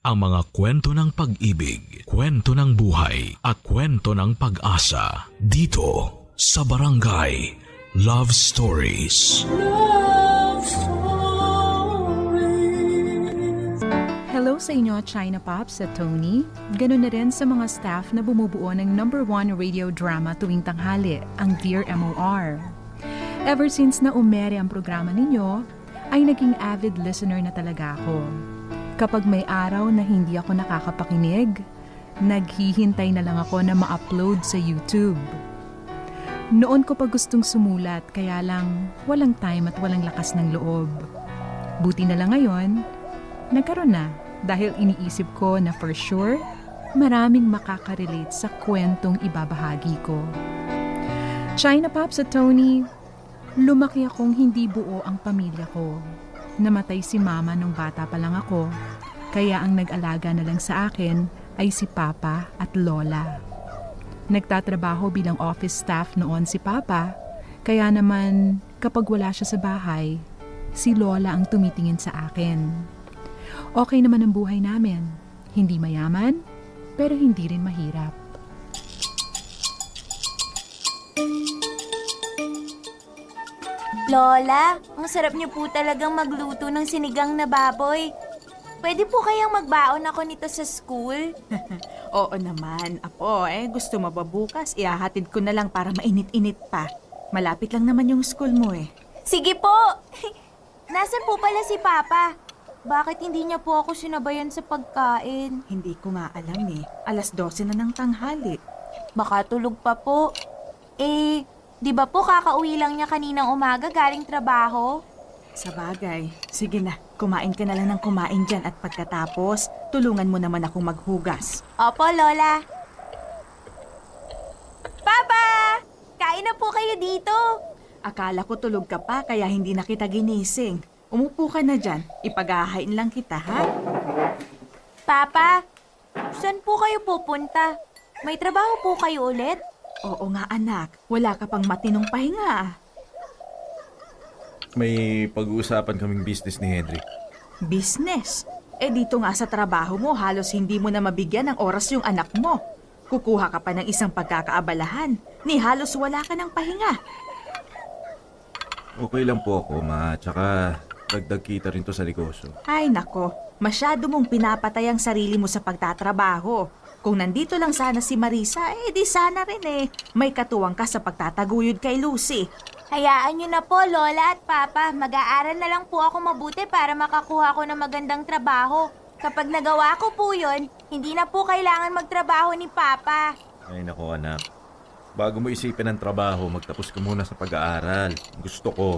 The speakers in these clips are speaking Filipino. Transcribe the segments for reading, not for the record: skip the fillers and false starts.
ang mga kwento ng pag-ibig, kwento ng buhay, at kwento ng pag-asa dito sa Barangay Love Stories. Love Stories. Hello sa inyo, China Pops at Tony. Ganun na rin sa mga staff na bumubuo ng #1 radio drama tuwing tanghali, ang Dear MOR. Ever since na umere ang programa ninyo, ay naging avid listener na talaga ako. Kapag may araw na hindi ako nakakapakinig, naghihintay na lang ako na ma-upload sa YouTube. Noon ko pa gustong sumulat, kaya lang walang time at walang lakas ng loob. Buti na lang ngayon, nagkaroon na dahil iniisip ko na for sure, maraming makaka-relate sa kwentong ibabahagi ko. China Pops at Tony, lumaki akong hindi buo ang pamilya ko. Namatay si mama nung bata pa lang ako, kaya ang nag-alaga na lang sa akin ay si papa at lola. Nagtatrabaho bilang office staff noon si papa, kaya naman kapag wala siya sa bahay, si lola ang tumitingin sa akin. Okay naman ang buhay namin, hindi mayaman, pero hindi rin mahirap. Lola, ang sarap niyo po talagang magluto ng sinigang na baboy. Pwede po kayang magbaon ako nito sa school? Oo naman, Apo. Gusto mo ba bukas? Ihahatid ko na lang para mainit-init pa. Malapit lang naman yung school mo eh. Sige po! Nasaan po pala si Papa? Bakit hindi niya po ako sinabayan sa pagkain? Hindi ko nga alam eh. 12:00 na ng tanghali. Baka tulog pa po. Di ba po kakauwi lang niya kaninang umaga galing trabaho? Sa bagay. Sige na, kumain ka na lang ng kumain dyan at pagkatapos, tulungan mo naman akong maghugas. Opo, Lola. Papa! Kain na po kayo dito. Akala ko tulog ka pa kaya hindi na kita ginising. Umupo ka na dyan. Ipaghahain lang kita, ha? Papa, saan po kayo pupunta? May trabaho po kayo ulit? Oo nga anak, wala ka pang matinong pahinga. May pag-uusapan kaming business ni Henry. Business? Dito nga sa trabaho mo, halos hindi mo na mabigyan ng oras yung anak mo. Kukuha ka pa ng isang pagkakaabalahan, ni halos wala ka ng pahinga. Okay lang po ako, ma. Tsaka dagdag kita rin to sa negosyo. Ay nako, masyado mong pinapatay ang sarili mo sa pagtatrabaho. Kung nandito lang sana si Marisa, di sana rin eh. May katuwang ka sa pagtataguyod kay Lucy. Hayaan niyo na po, Lola at Papa. Mag-aaral na lang po ako mabuti para makakuha ko ng magandang trabaho. Kapag nagawa ko po yun, hindi na po kailangan magtrabaho ni Papa. Ay nako, anak. Bago mo isipin ang trabaho, magtapos ka muna sa pag-aaral. Gusto ko.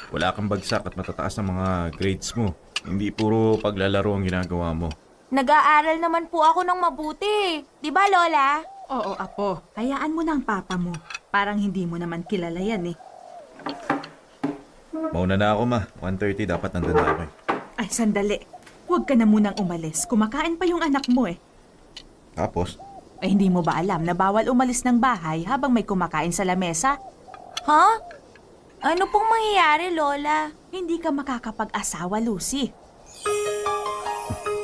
Wala kang bagsak at matataas ang mga grades mo. Hindi puro paglalaro ang ginagawa mo. Nag-aaral naman po ako ng mabuti. Di ba, Lola? Oo, Apo. Hayaan mo na ang papa mo. Parang hindi mo naman kilala yan eh. Mauna na ako, ma. 1:30 dapat nandun na ako eh. Ay, sandali. Huwag ka na munang umalis. Kumakain pa yung anak mo eh. Tapos, Hindi mo ba alam na bawal umalis ng bahay habang may kumakain sa lamesa? Ha? Ano pong mangyayari, Lola? Hindi ka makakapag-asawa, Lucy.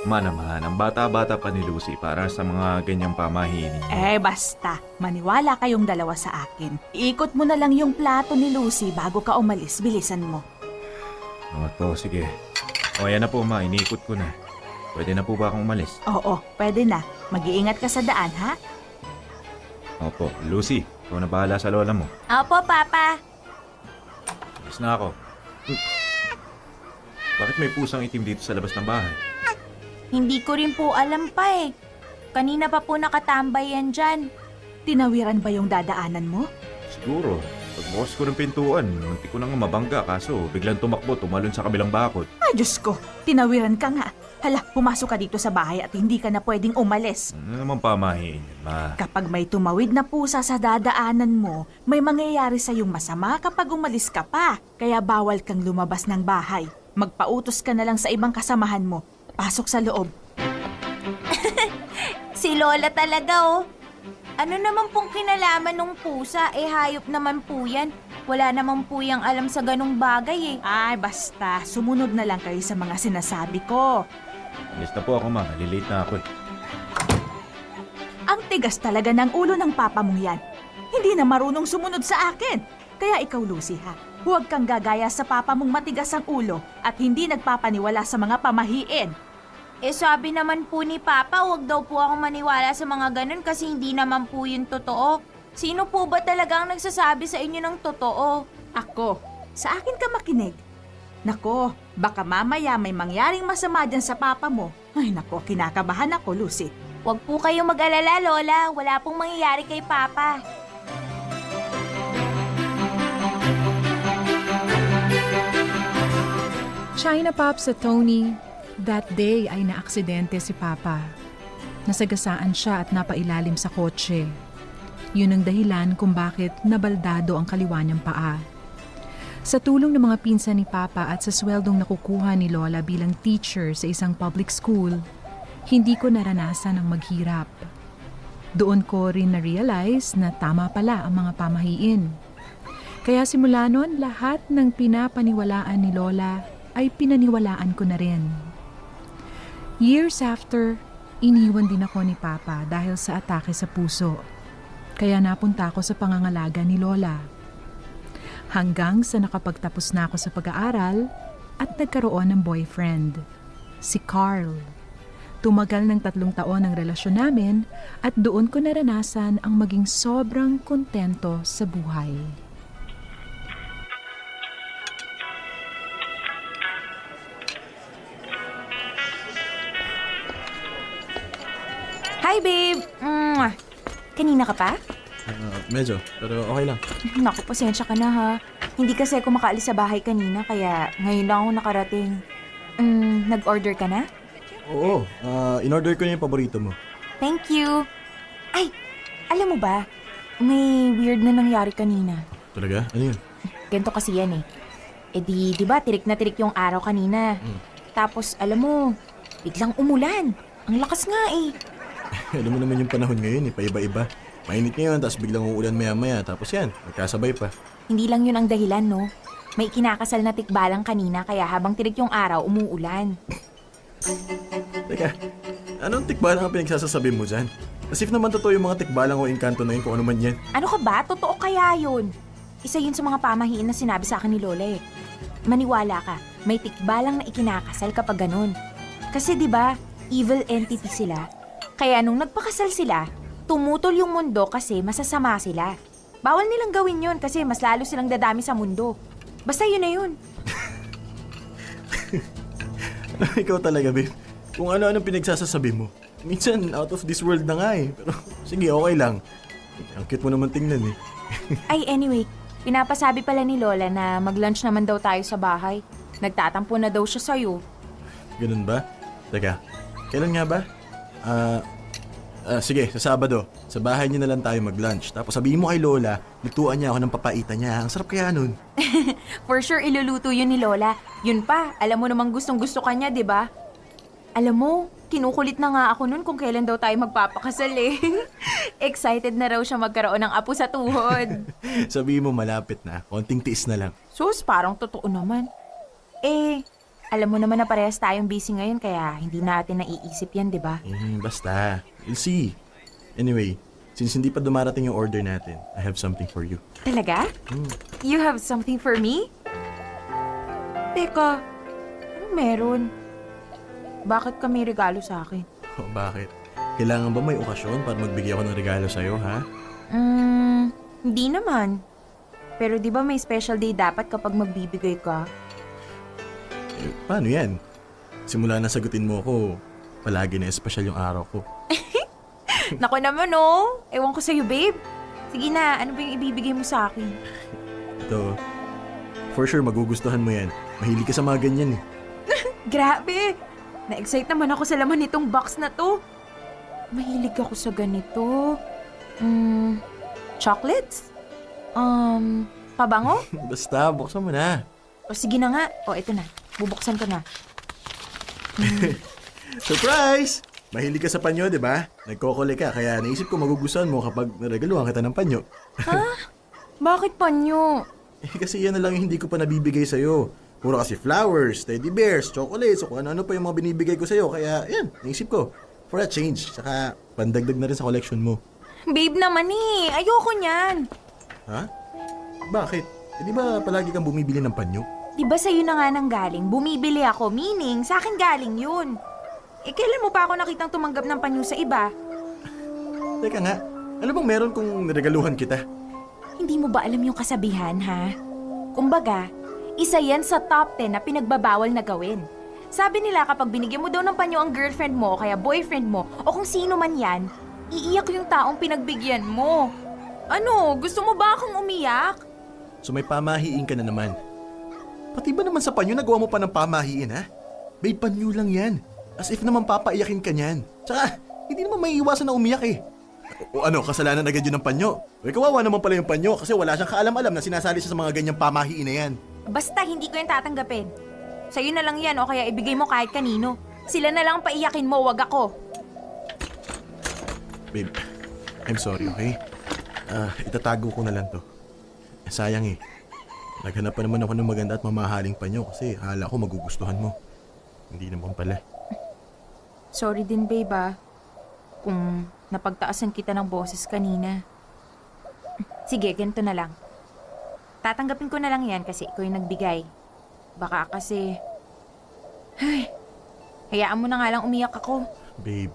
ma naman, ang bata-bata pa ni Lucy para sa mga ganyang pamahiin ninyo. Basta. Maniwala kayong dalawa sa akin. Iikot mo na lang yung plato ni Lucy bago ka umalis. Bilisan mo. Opo, sige. O, ayan na po, ma. Iniikot ko na. Pwede na po ba akong umalis? Oo, pwede na. Mag-iingat ka sa daan, ha? Opo. Lucy, ikaw na bahala sa lola mo. Opo, Papa. Alis na ako. Bakit may pusang itim dito sa labas ng bahay? Hindi ko rin po alam pa eh. Kanina pa po nakatambay yan dyan. Tinawiran ba yung dadaanan mo? Siguro. Pagbukas ko ng pintuan, munti ko na nga mabangga kaso biglang tumakbo, tumalon sa kabilang bakod. Ay, Diyos ko. Tinawiran ka nga. Hala, pumasok ka dito sa bahay at hindi ka na pwedeng umalis. Ano naman pamahiin yun, ma? Kapag may tumawid na pusa sa dadaanan mo, may mangyayari sa iyong masama kapag umalis ka pa. Kaya bawal kang lumabas ng bahay. Magpautos ka na lang sa ibang kasamahan mo. Pasok sa loob. Si Lola talaga oh. Ano naman pong kinalaman ng pusa? Hayop naman po yan. Wala naman po yang alam sa ganong bagay eh. Ay, basta. Sumunod na lang kayo sa mga sinasabi ko. Alis na po ako, ma. Malilate na ako eh. Ang tigas talaga ng ulo ng papa mong yan. Hindi na marunong sumunod sa akin. Kaya ikaw, Lucy, ha? Huwag kang gagaya sa papa mong matigas ang ulo at hindi nagpapaniwala sa mga pamahiin. Eh sabi naman po ni Papa, huwag daw po ako maniwala sa mga ganun kasi hindi naman po yun totoo. Sino po ba talagang nagsasabi sa inyo ng totoo? Ako, sa akin ka makinig. Nako, baka mamaya may mangyaring masama dyan sa papa mo. Ay nako, kinakabahan ako, Lucy. Huwag po kayong mag-alala, Lola. Wala pong mangyayari kay Papa. China Pops at Tony, that day ay naaksidente si Papa. Nasagasaan siya at napailalim sa kotse. Yun ang dahilan kung bakit nabaldado ang kaliwa niyang paa. Sa tulong ng mga pinsan ni Papa at sa sweldong nakukuha ni Lola bilang teacher sa isang public school, hindi ko naranasan ang maghirap. Doon ko rin na-realize na tama pala ang mga pamahiin. Kaya simula noon, lahat ng pinapaniwalaan ni Lola ay pinaniwalaan ko na rin. Years after, iniwan din ako ni Papa dahil sa atake sa puso. Kaya napunta ako sa pangangalaga ni Lola. Hanggang sa nakapagtapos na ako sa pag-aaral at nagkaroon ng boyfriend, si Carl. Tumagal ng 3 taon ang relasyon namin at doon ko naranasan ang maging sobrang kontento sa buhay. Hi, babe! Kanina ka pa? Medyo, pero okay lang. Naku, pasensya ka na ha. Hindi kasi ako makaalis sa bahay kanina kaya ngayon lang ako nakarating. Nag-order ka na? Oo, in-order ko na yung paborito mo. Thank you. Ay, alam mo ba? May weird na nangyari kanina. Talaga? Ano yun? Ganito kasi yan eh. Eh di ba, tirik na tirik yung araw kanina. Tapos, alam mo, biglang umulan. Ang lakas nga eh. Alam mo naman yung panahon ngayon, paiba-iba. Mainit ngayon, tapos biglang uulan maya-maya. Tapos yan, magkasabay pa. Hindi lang yun ang dahilan, no? May kinakasal na tikbalang kanina kaya habang tirik yung araw, umuulan. Teka, anong tikbalang ang pinagsasasabi mo dyan? As if naman totoo yung mga tikbalang o engkanto na yun kung ano man yan. Ano ka ba? Totoo kaya yun? Isa yun sa mga pamahiin na sinabi sa akin ni Lola eh. Maniwala ka, may tikbalang na ikinakasal kapag ganun. Kasi 'di ba, evil entity sila. Kaya nung nagpakasal sila, tumutol yung mundo kasi masasama sila. Bawal nilang gawin yun kasi mas lalo silang dadami sa mundo. Basta yun na yun. Ikaw talaga, babe. Kung ano-ano pinagsasasabi mo. Minsan, out of this world na nga eh. Pero sige, okay lang. Ang cute mo naman tingnan eh. Ay anyway, pinapasabi pala ni Lola na mag-lunch naman daw tayo sa bahay. Nagtatampo na daw siya sa'yo. Ganun ba? Teka, kailan nga ba? Sige, sa Sabado. Sa bahay niyo na lang tayo mag-lunch. Tapos sabihin mo kay Lola, lutuan niya ako ng papaitan niya. Ang sarap kaya nun. For sure, iluluto yun ni Lola. Yun pa, alam mo namang gustong-gusto ka niya, di ba? Alam mo, kinukulit na nga ako nun kung kailan daw tayo magpapakasal eh. Excited na raw siya magkaroon ng apo sa tuhod. Sabihin mo malapit na. Konting tiis na lang. Sus, parang totoo naman. Eh, alam mo naman na parehas tayong busy ngayon kaya hindi natin naiisip yan, di ba? Basta. We'll see. Anyway, since hindi pa dumarating yung order natin, I have something for you. Talaga? You have something for me? Teka, anong meron? Bakit ka may regalo sa akin? Oh, bakit? Kailangan ba may okasyon para magbigay ako ng regalo sa'yo, ha? Hindi naman. Pero di ba may special day dapat kapag magbibigay ka? Eh, paano yan? Simula na sagutin mo ko, palagi na espesyal yung araw ko. Nako naman oh. Ewan ko sa'yo, babe. Sige na, ano ba yung ibibigay mo sa akin? Ito, for sure magugustuhan mo yan. Mahilig ka sa mga ganyan eh. Grabe! Na-excite naman ako sa laman nitong box na to. Mahilig ako sa ganito. Chocolates? Pabango? Basta, buksan mo na. O sige na nga. O, ito na. Bubuksan ko na. Surprise! Mahilig ka sa panyo, di ba? Nagkokole ka, kaya naisip ko magugustuhan mo kapag naregaluhan kita ng panyo. Bakit panyo? Kasi yan na lang yung hindi ko pa nabibigay sa'yo. Puro kasi flowers, teddy bears, chocolates, o kung ano-ano pa yung mga binibigay ko sa'yo. Kaya, yan, naisip ko. For a change. Saka, pandagdag na rin sa collection mo. Babe naman eh. Ayoko niyan. Ha? Bakit? Eh, di ba palagi kang bumibili ng panyo? Di ba sa'yo na nga nang galing? Bumibili ako, meaning sa akin galing yun. Eh, kailan mo pa ako nakitang tumanggap ng panyo sa iba? Teka nga, ano bang meron kung regaluhan kita? Hindi mo ba alam yung kasabihan, ha? Kumbaga, isa yan sa top 10 na pinagbabawal na gawin. Sabi nila kapag binigyan mo daw ng panyo ang girlfriend mo o kaya boyfriend mo o kung sino man yan, iiyak yung taong pinagbigyan mo. Ano, gusto mo ba akong umiyak? So may pamahiin ka na naman. Pati ba naman sa panyo nagawa mo pa ng pamahiin, ha? Babe, panyo lang yan. As if naman papaiyakin ka niyan. Tsaka, hindi naman may iwasan na umiyak eh. O ano, kasalanan agad yun ng panyo. Uy, kawawa naman pala yung panyo kasi wala siyang kaalam-alam na sinasali siya sa mga ganyang pamahiin na yan. Basta hindi ko yan tatanggapin. Sa'yo na lang yan o kaya ibigay mo kahit kanino. Sila na lang paiyakin mo, wag ako. Babe, I'm sorry, okay? Itatago ko na lang to. Sayang eh. Naghanap pa naman ako ng maganda at mamahaling panyo kasi hala ko magugustuhan mo. Hindi naman pala. Sorry din, babe, ah. Kung napagtaasan kita ng boses kanina. Sige, ganito na lang. Tatanggapin ko na lang yan kasi ikaw yung nagbigay. Baka kasi... Ay, hayaan mo na nga lang umiyak ako. Babe,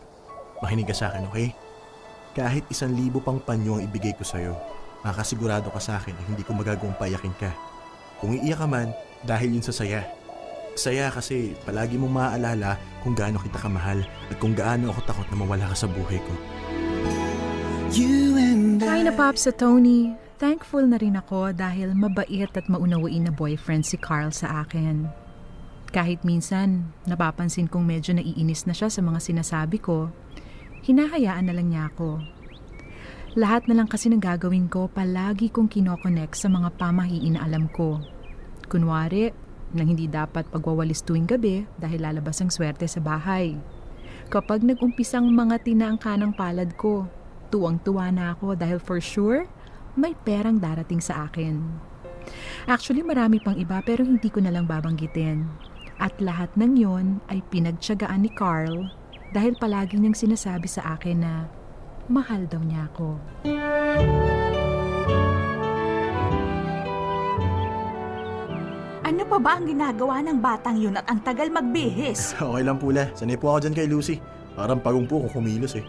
makinig ka sa akin, okay? Kahit 1,000 pang panyo ang ibigay ko sa'yo, makasigurado ka sa akin na hindi ko magagawang payakin ka. Kung iiyak ka man, dahil yun sa saya. Saya kasi palagi mong maaalala kung gaano kita kamahal at kung gaano ako takot na mawala ka sa buhay ko. China Pops sa Tony. Thankful na rin ako dahil mabait at maunawain na boyfriend si Carl sa akin. Kahit minsan, napapansin kong medyo naiinis na siya sa mga sinasabi ko, hinahayaan na lang niya ako. Lahat na lang kasi ng gagawin ko, palagi kong kinokonek sa mga pamahiin na alam ko. Kunwari, nang hindi dapat pagwawalis tuwing gabi dahil lalabas ang swerte sa bahay. Kapag nag-umpisang mga ang kanang palad ko, tuwang-tuwa na ako dahil for sure, may perang darating sa akin. Actually, marami pang iba pero hindi ko na lang babanggitin. At lahat ng yon ay pinagtiyagaan ni Carl dahil palagi niyang sinasabi sa akin na mahal daw niya ako. Ano pa ba ang ginagawa ng batang yun at ang tagal magbihis? Okay lang pula, sanay po ako dyan kay Lucy. Parang pagong po kung kumilos eh.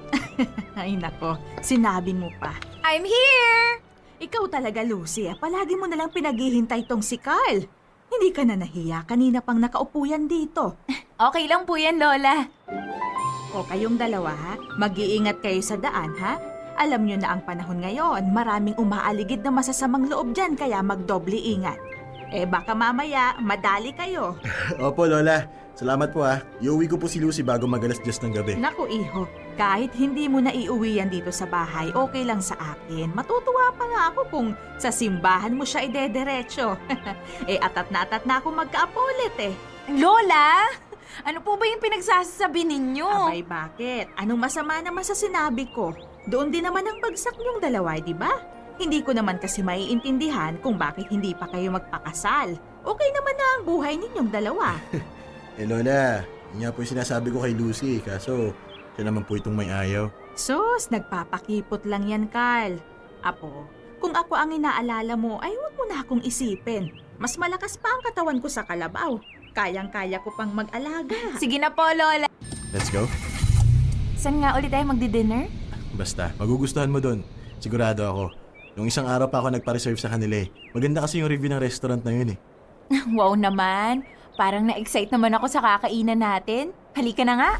Ay nako, sinabi mo pa. I'm here! Ikaw talaga, Lucy. Palagi mo nalang pinaghihintay tong si Carl. Hindi ka na nahiya. Kanina pang nakaupo yan dito. Okay lang po yan, Lola. O kayong dalawa, ha? Mag-iingat kayo sa daan, ha? Alam nyo na ang panahon ngayon. Maraming umaaligid na masasamang loob dyan, kaya magdoble ingat. Eh baka mamaya, madali kayo. Opo, Lola. Salamat po ha. Iuwi ko po si Lucy bago mag-alas-10 ng gabi. Naku, iho. Kahit hindi mo na iuwi yan dito sa bahay, okay lang sa akin. Matutuwa pa nga ako kung sa simbahan mo siya idederecho. Eh, atat na ako magkaapo ulit eh. Lola! Ano po ba yung pinagsasabi ninyo? Abay, bakit? Anong masama naman sa sinabi ko? Doon din naman ang bagsak niyong dalawa, di ba? Hindi ko naman kasi maiintindihan kung bakit hindi pa kayo magpakasal. Okay naman na ang buhay ninyong dalawa. Eh Lola, yun nga po yung sinasabi ko kay Lucy. Kaso, siya naman po itong may ayaw. Sus, nagpapakipot lang yan, Carl. Apo, kung ako ang inaalala mo, ay huwag mo na akong isipin. Mas malakas pa ang katawan ko sa kalabaw. Kayang-kaya ko pang mag-alaga. Sige na po, Lola. Let's go. Saan nga ulit tayo magdi-dinner? Basta, magugustuhan mo doon. Sigurado ako. Nung isang araw pa ako nagpa-reserve sa kanila eh. Maganda kasi yung review ng restaurant na yun eh. Wow naman. Parang na-excite naman ako sa kakainan natin. Halika na nga.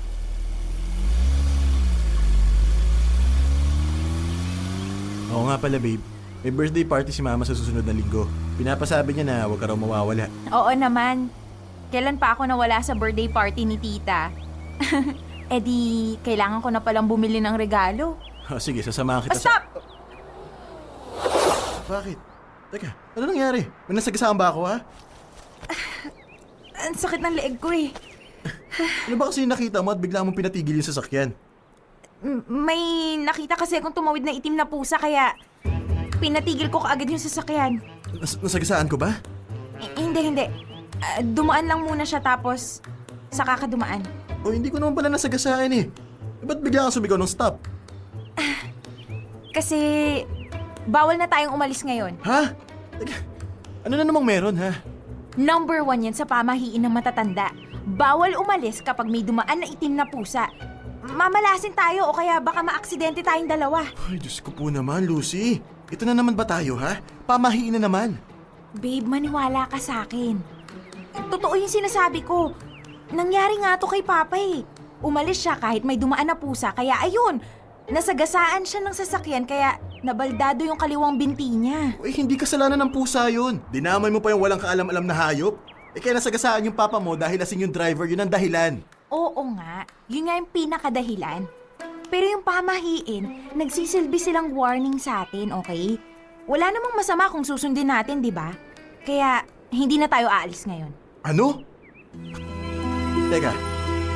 Oo nga pala babe. May birthday party si Mama sa susunod na linggo. Pinapasabi niya na huwag ka raw mawawala. Oo naman. Kailan pa ako nawala sa birthday party ni tita? Eh di, kailangan ko na palang bumili ng regalo. Oh, sige, sasamahan kita Stop! Bakit? Teka, ano nangyari? May nasagasaan ba ako ha? Ang sakit ng leeg ko eh. Ano ba kasi nakita mo at bigla mong pinatigil yung sasakyan? May nakita kasi akong tumawid na itim na pusa kaya pinatigil ko kaagad yung sasakyan. Nasagasaan ko ba? Hindi. Dumaan lang muna siya tapos saka ka dumaan. O hindi ko naman pala nasagasaan eh. Ba't bigla kang sumigaw ng stop? Kasi bawal na tayong umalis ngayon. Ha? Teka, ano na namang meron ha? Number 1 yan sa pamahiin ng matatanda. Bawal umalis kapag may dumaan na itim na pusa. Mamalasin tayo o kaya baka maaksidente tayong dalawa. Ay, Diyos ko po naman, Lucy. Ito na naman ba tayo ha? Pamahiin na naman. Babe, maniwala ka sa akin. Totoo yung sinasabi ko. Nangyari nga to kay Papa eh. Umalis siya kahit may dumaan na pusa, kaya ayun, nasagasaan siya ng sasakyan kaya nabaldado yung kaliwang binti niya. Eh, hindi kasalanan ng pusa yun. Dinamay mo pa yung walang kaalam-alam na hayop. Eh, kaya nasagasaan yung papa mo dahil lasing yung driver, yun ang dahilan. Oo nga, yun nga yung pinakadahilan. Pero yung pamahiin, nagsisilbi silang warning sa atin, okay? Wala namang masama kung susundin natin, di ba? Kaya hindi na tayo aalis ngayon. Ano? Teka,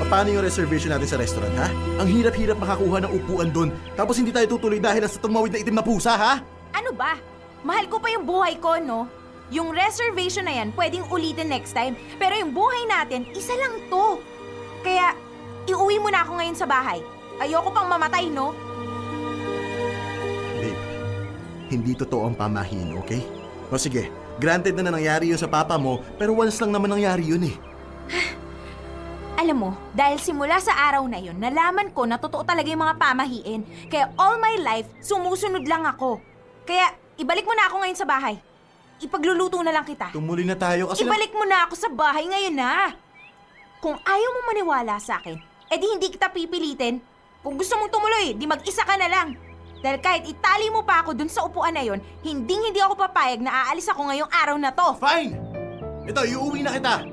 paano yung reservation natin sa restaurant, ha? Ang hirap-hirap makakuha ng upuan doon, tapos hindi tayo tutuloy dahil sa tumawid na itim na pusa, ha? Ano ba? Mahal ko pa yung buhay ko, no? Yung reservation na yan, pwedeng ulitin next time. Pero yung buhay natin, isa lang to. Kaya, iuwi mo na ako ngayon sa bahay. Ayoko pang mamatay, no? Babe, hindi totoo ang pamahiin, okay? O sige, granted na nangyari yun sa papa mo, pero once lang naman nangyari yun eh. Alam mo, dahil simula sa araw na yun, nalaman ko na totoo talaga yung mga pamahiin. Kaya all my life, sumusunod lang ako. Kaya, ibalik mo na ako ngayon sa bahay. Ipagluluto na lang kita. Tumuloy na tayo kasi... Ibalik mo na ako sa bahay ngayon na. Kung ayaw mo maniwala sa akin, edi hindi kita pipilitin. Kung gusto mong tumuloy, di mag-isa ka na lang. Dahil kahit itali mo pa ako dun sa upuan na yon, hindi ako papayag na aalis ako ngayong araw na to. Fine! Ito, iuwi na kita.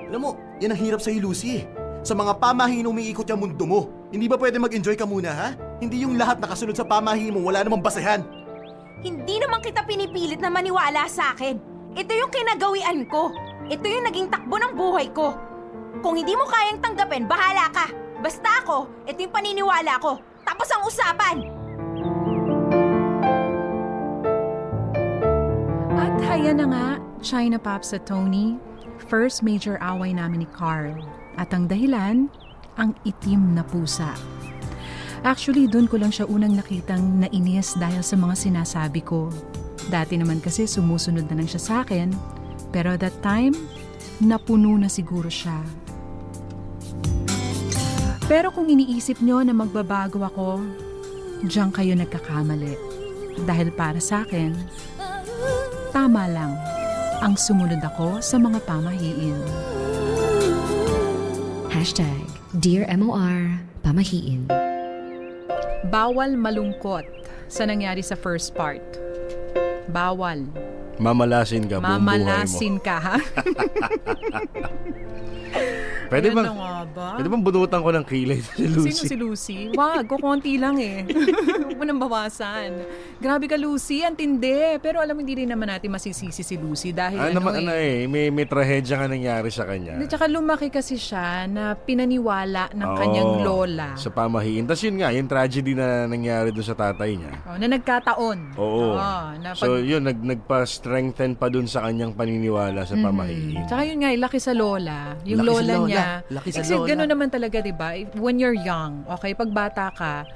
Alam mo, yan ang hirap sa'yo, Lucy. Sa mga pamahiin umiikot yung mundo mo. Hindi ba pwede mag-enjoy ka muna, ha? Hindi yung lahat nakasunod sa pamahiin mo, wala namang basehan. Hindi naman kita pinipilit na maniwala sa akin. Ito yung kinagawian ko. Ito yung naging takbo ng buhay ko. Kung hindi mo kayang tanggapin, bahala ka. Basta ako, ito yung paniniwala ko. Tapos ang usapan. At haya na nga, China Pops at Tony, first major away namin ni Carl. At ang dahilan, ang itim na pusa. Actually, doon ko lang siya unang nakitang nainis dahil sa mga sinasabi ko. Dati naman kasi sumusunod na lang siya sa akin, pero that time, napuno na siguro siya. Pero kung iniisip nyo na magbabago ako, diyan kayo nagkakamali. Dahil para sa akin, tama lang ang sumunod ako sa mga pamahiin. Dear MOR, pamahiin. Bawal malungkot sa nangyari sa first part. Bawal. Mamalasin ka buong buhay mo. Mamalasin ka, ha? Pwede Yan bang, na nga ba? pwede bang bunutan ko ng kilay si Lucy? Sino si Lucy? Wag, kukunti lang eh. Huwag mo nang bawasan. Grabe ka, Lucy. Ang tindi. Pero alam mo, hindi rin naman natin masisisi si Lucy dahil May trahedya nga nangyari sa kanya. At saka lumaki kasi siya na pinaniwala ng kanyang lola. Sa pamahiin. Tapos yun nga, yung tragedy na nangyari doon sa tatay niya. Na nagkataon. Oo. Na So yun, nagpa-strengthen pa doon sa kanyang paniniwala sa pamahiin. Tsaka yun nga, laki sa lola. Yung Laki sa lola lola. niya. Laki sa Kasi lola. gano'n naman talaga, di ba? When you're young, okay, pag bata ka,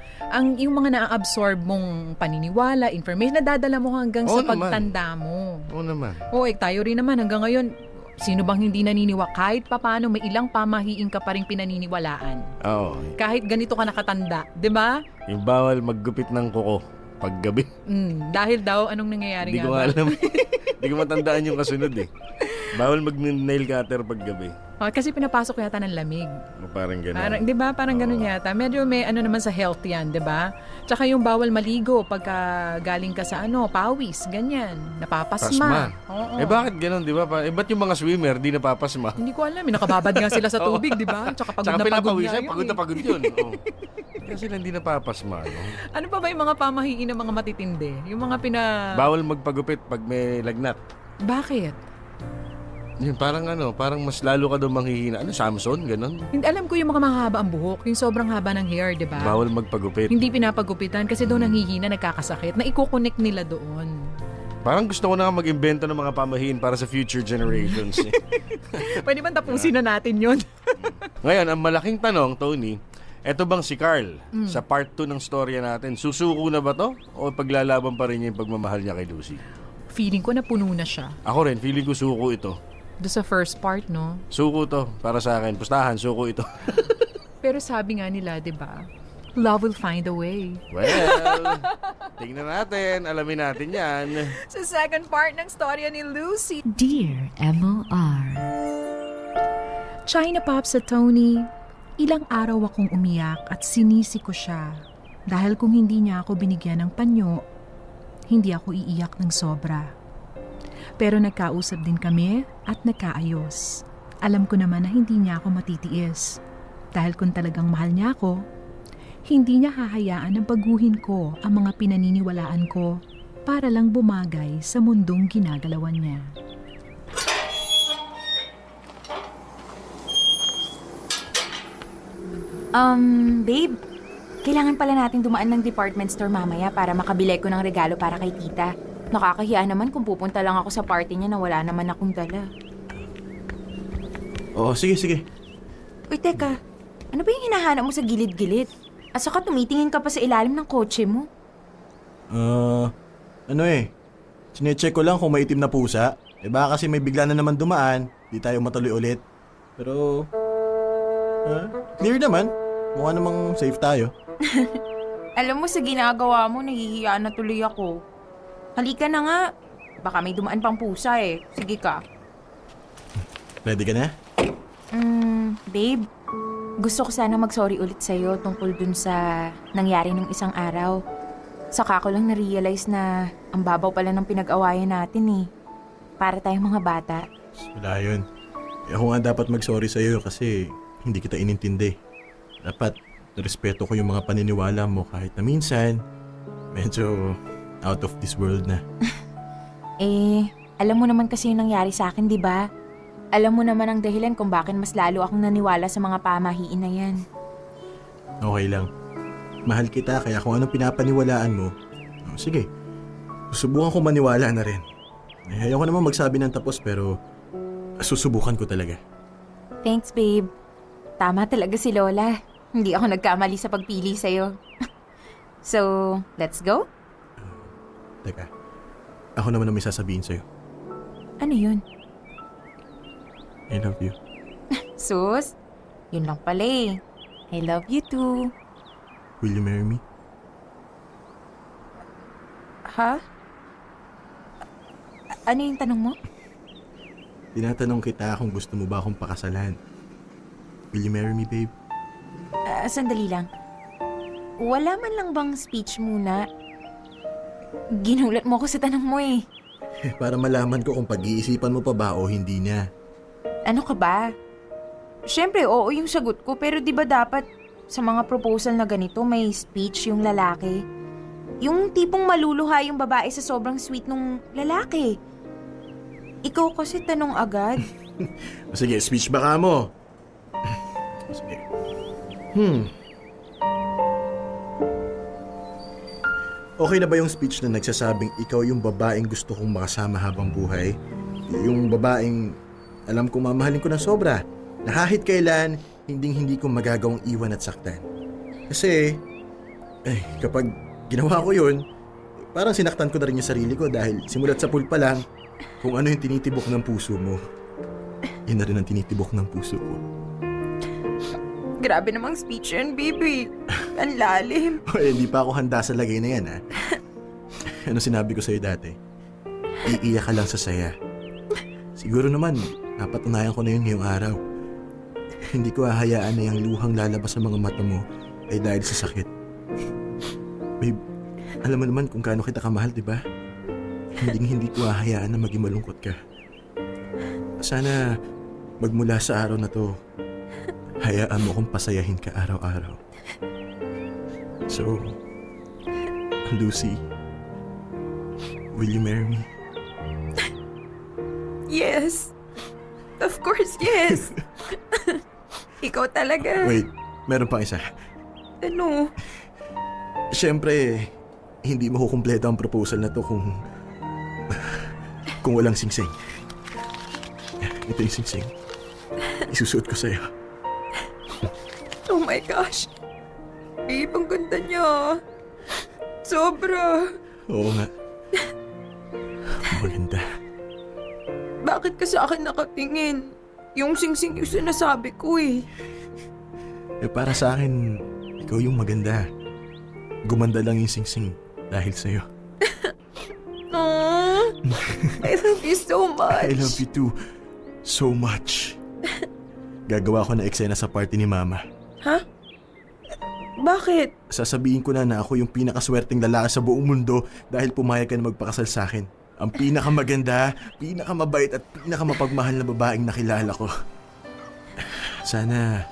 yung mga na-absorb mong paniniwala, information, nadadala mo hanggang Oo sa naman. pagtanda mo. Oo naman. Tayo rin naman hanggang ngayon, sino bang hindi naniniwala? Kahit papano, may ilang pamahiin ka pa rin pinaniniwalaan. Oo. Kahit ganito ka nakatanda, di ba? Yung bawal maggupit ng kuko paggabi. Dahil daw, anong nangyayari Hindi nga ko ba? nga alam. Hindi ko matandaan yung kasunod eh. Bawal mag-nail cutter paggabi. Kasi pinapasok yata ng lamig. Parang gano'n. Parang, di ba? Parang ganun yata. Medyo may ano naman sa health yan, di ba? Tsaka yung bawal maligo pagka galing ka sa pawis, ganyan. Napapasma. Oo. Bakit gano'n, di ba? Ba't yung mga swimmer di napapasma? Hindi ko alam. Nakababad nga sila sa tubig, di ba? Tsaka pagod Tsaka na pagod pinapawisan, nga yun. pagod na pagod yun. Oo. Kasi sila hindi napapasma. No? Ano pa ba yung mga pamahiin ng mga matitindi? Yung mga Bawal magpagupit pag may lagnat. Bakit? Yun, parang mas lalo ka daw manghihina. Samson? Ganon? Hindi, alam ko yung mga mahaba ang buhok. Yung sobrang haba ng hair, di ba? Bawal magpagupit. Hindi pinapagupitan kasi doon nanghihina, nagkakasakit. Na iko-connect nila doon. Parang gusto ko na nga mag-imbento ng mga pamahiin para sa future generations. Pwede ba tapusin na natin yun? Ngayon, ang malaking tanong, Tony, eto bang si Carl, sa part 2 ng storya natin, susuko na ba to? O paglalaban pa rin niya yung pagmamahal niya kay Lucy? Feeling ko na puno na siya. Ako rin, feeling ko suko ito. Do sa first part, no? Suko to, para sa akin. Pustahan, suko ito. Pero sabi nga nila, di ba? Love will find a way. Well, tingnan natin, alamin natin yan. Sa second part ng storya ni Lucy. Dear M.O.R. China Pops sa Tony, ilang araw akong umiyak at sinisi ko siya. Dahil kung hindi niya ako binigyan ng panyo, hindi ako iiyak ng sobra. Pero nagkausap din kami at nagkaayos. Alam ko naman na hindi niya ako matitiis. Dahil kung talagang mahal niya ako, hindi niya hahayaan na baguhin ko ang mga pinaniniwalaan ko para lang bumagay sa mundong ginagalawan niya. Babe, kailangan pala natin dumaan ng department store mamaya para makabili ko ng regalo para kay tita. Nakakahiya naman kung pupunta lang ako sa party niya na wala naman akong dala. Oo, sige. Uy, teka, ano ba yung hinahanap mo sa gilid-gilid? At saka tumitingin ka pa sa ilalim ng kotse mo. Sinecheck ko lang kung may itim na pusa. Baka kasi may bigla na naman dumaan, di tayo matuloy ulit. Pero, clear naman. Mukha namang safe tayo. Alam mo, sa ginagawa mo, nahihiya na tuloy ako. Halika na nga. Baka may dumaan pang pusa eh. Sige ka. Ready ka na? Babe, gusto ko sana mag-sorry ulit sa'yo tungkol dun sa nangyari nung isang araw. Saka ko lang na-realize na ang babaw pala ng pinag-awayan natin eh. Para tayong mga bata. Wala yun. Ako nga dapat mag-sorry sa'yo kasi hindi kita inintindi. Dapat respeto ko yung mga paniniwala mo kahit na minsan medyo out of this world na. Alam mo naman kasi yung nangyari sa akin, di ba? Alam mo naman ang dahilan kung bakit mas lalo akong naniwala sa mga pamahiin na yan. Okay lang. Mahal kita kaya kung anong pinapaniwalaan mo, sige. Susubukan ko maniwala na rin. Ayoko naman magsabi ng tapos pero susubukan ko talaga. Thanks, babe. Tama talaga si Lola. Hindi ako nagkamali sa pagpili sa'yo. So, let's go? Teka, ako naman ang may sasabihin sa'yo. Ano yun? I love you. Sus, yun lang pala eh. I love you too. Will you marry me? Ha? Ano yung tanong mo? Tinatanong kita kung gusto mo ba akong pakasalan. Will you marry me, babe? Sandali lang. Wala man lang bang speech muna? Ginulat mo ako sa tanong mo eh. Para malaman ko kung pag-iisipan mo pa ba o hindi niya. Ano ka ba? Siyempre, oo yung sagot ko, pero di ba dapat sa mga proposal na ganito may speech yung lalaki? Yung tipong maluluha yung babae sa sobrang sweet nung lalaki. Ikaw kasi tanong agad. Sige, speech baka mo. Sige. Okay na ba yung speech na nagsasabing ikaw yung babaeng gusto kong makasama habang buhay? Yung babaeng alam kong mamahalin ko ng sobra, na kahit kailan, hindi ko magagawang iwan at saktan. Kasi, kapag ginawa ko yun, parang sinaktan ko na rin yung sarili ko dahil simulat sa pool pa lang, kung ano yung tinitibok ng puso mo, yun na rin ang tinitibok ng puso ko. Grabe namang speech yun, baby. Ang lalim. Hindi pa ako handa sa lagay na yan, ha? Ano sinabi ko sa'yo dati? Iiyak ka lang sa saya. Siguro naman, napatunayan ko na yun ngayong araw. Hindi ko hahayaan na yung luhang lalabas sa mga mata mo ay dahil sa sakit. Babe, alam mo naman kung gaano kita kamahal, di ba? Hindi ko hahayaan na maging malungkot ka. Sana magmula sa araw na to, hayaan mo kong pasayahin ka araw-araw. So, Lucy, will you marry me? Yes. Of course, yes. Ikaw talaga. Wait, meron pang isa. kung walang singsing. Ito yung singsing. Isusuot ko sa'yo. Oh my gosh. Babe, ang ganda niya. Sobra. Oo nga. Maganda. Bakit ka sa akin nakatingin? Yung singsing yung sinasabi ko eh. Para sa akin, ikaw yung maganda. Gumanda lang yung singsing dahil sa'yo. Aww. I love you so much. I love you too. So much. Gagawa ko na eksena sa party ni Mama. Ha? Bakit? Sasabihin ko na ako yung pinakaswerteng lalaki sa buong mundo dahil pumayag ka na magpakasal sa akin. Ang pinakamaganda, pinakamabait at pinakamapagmahal na babaeng nakilala ko. Sana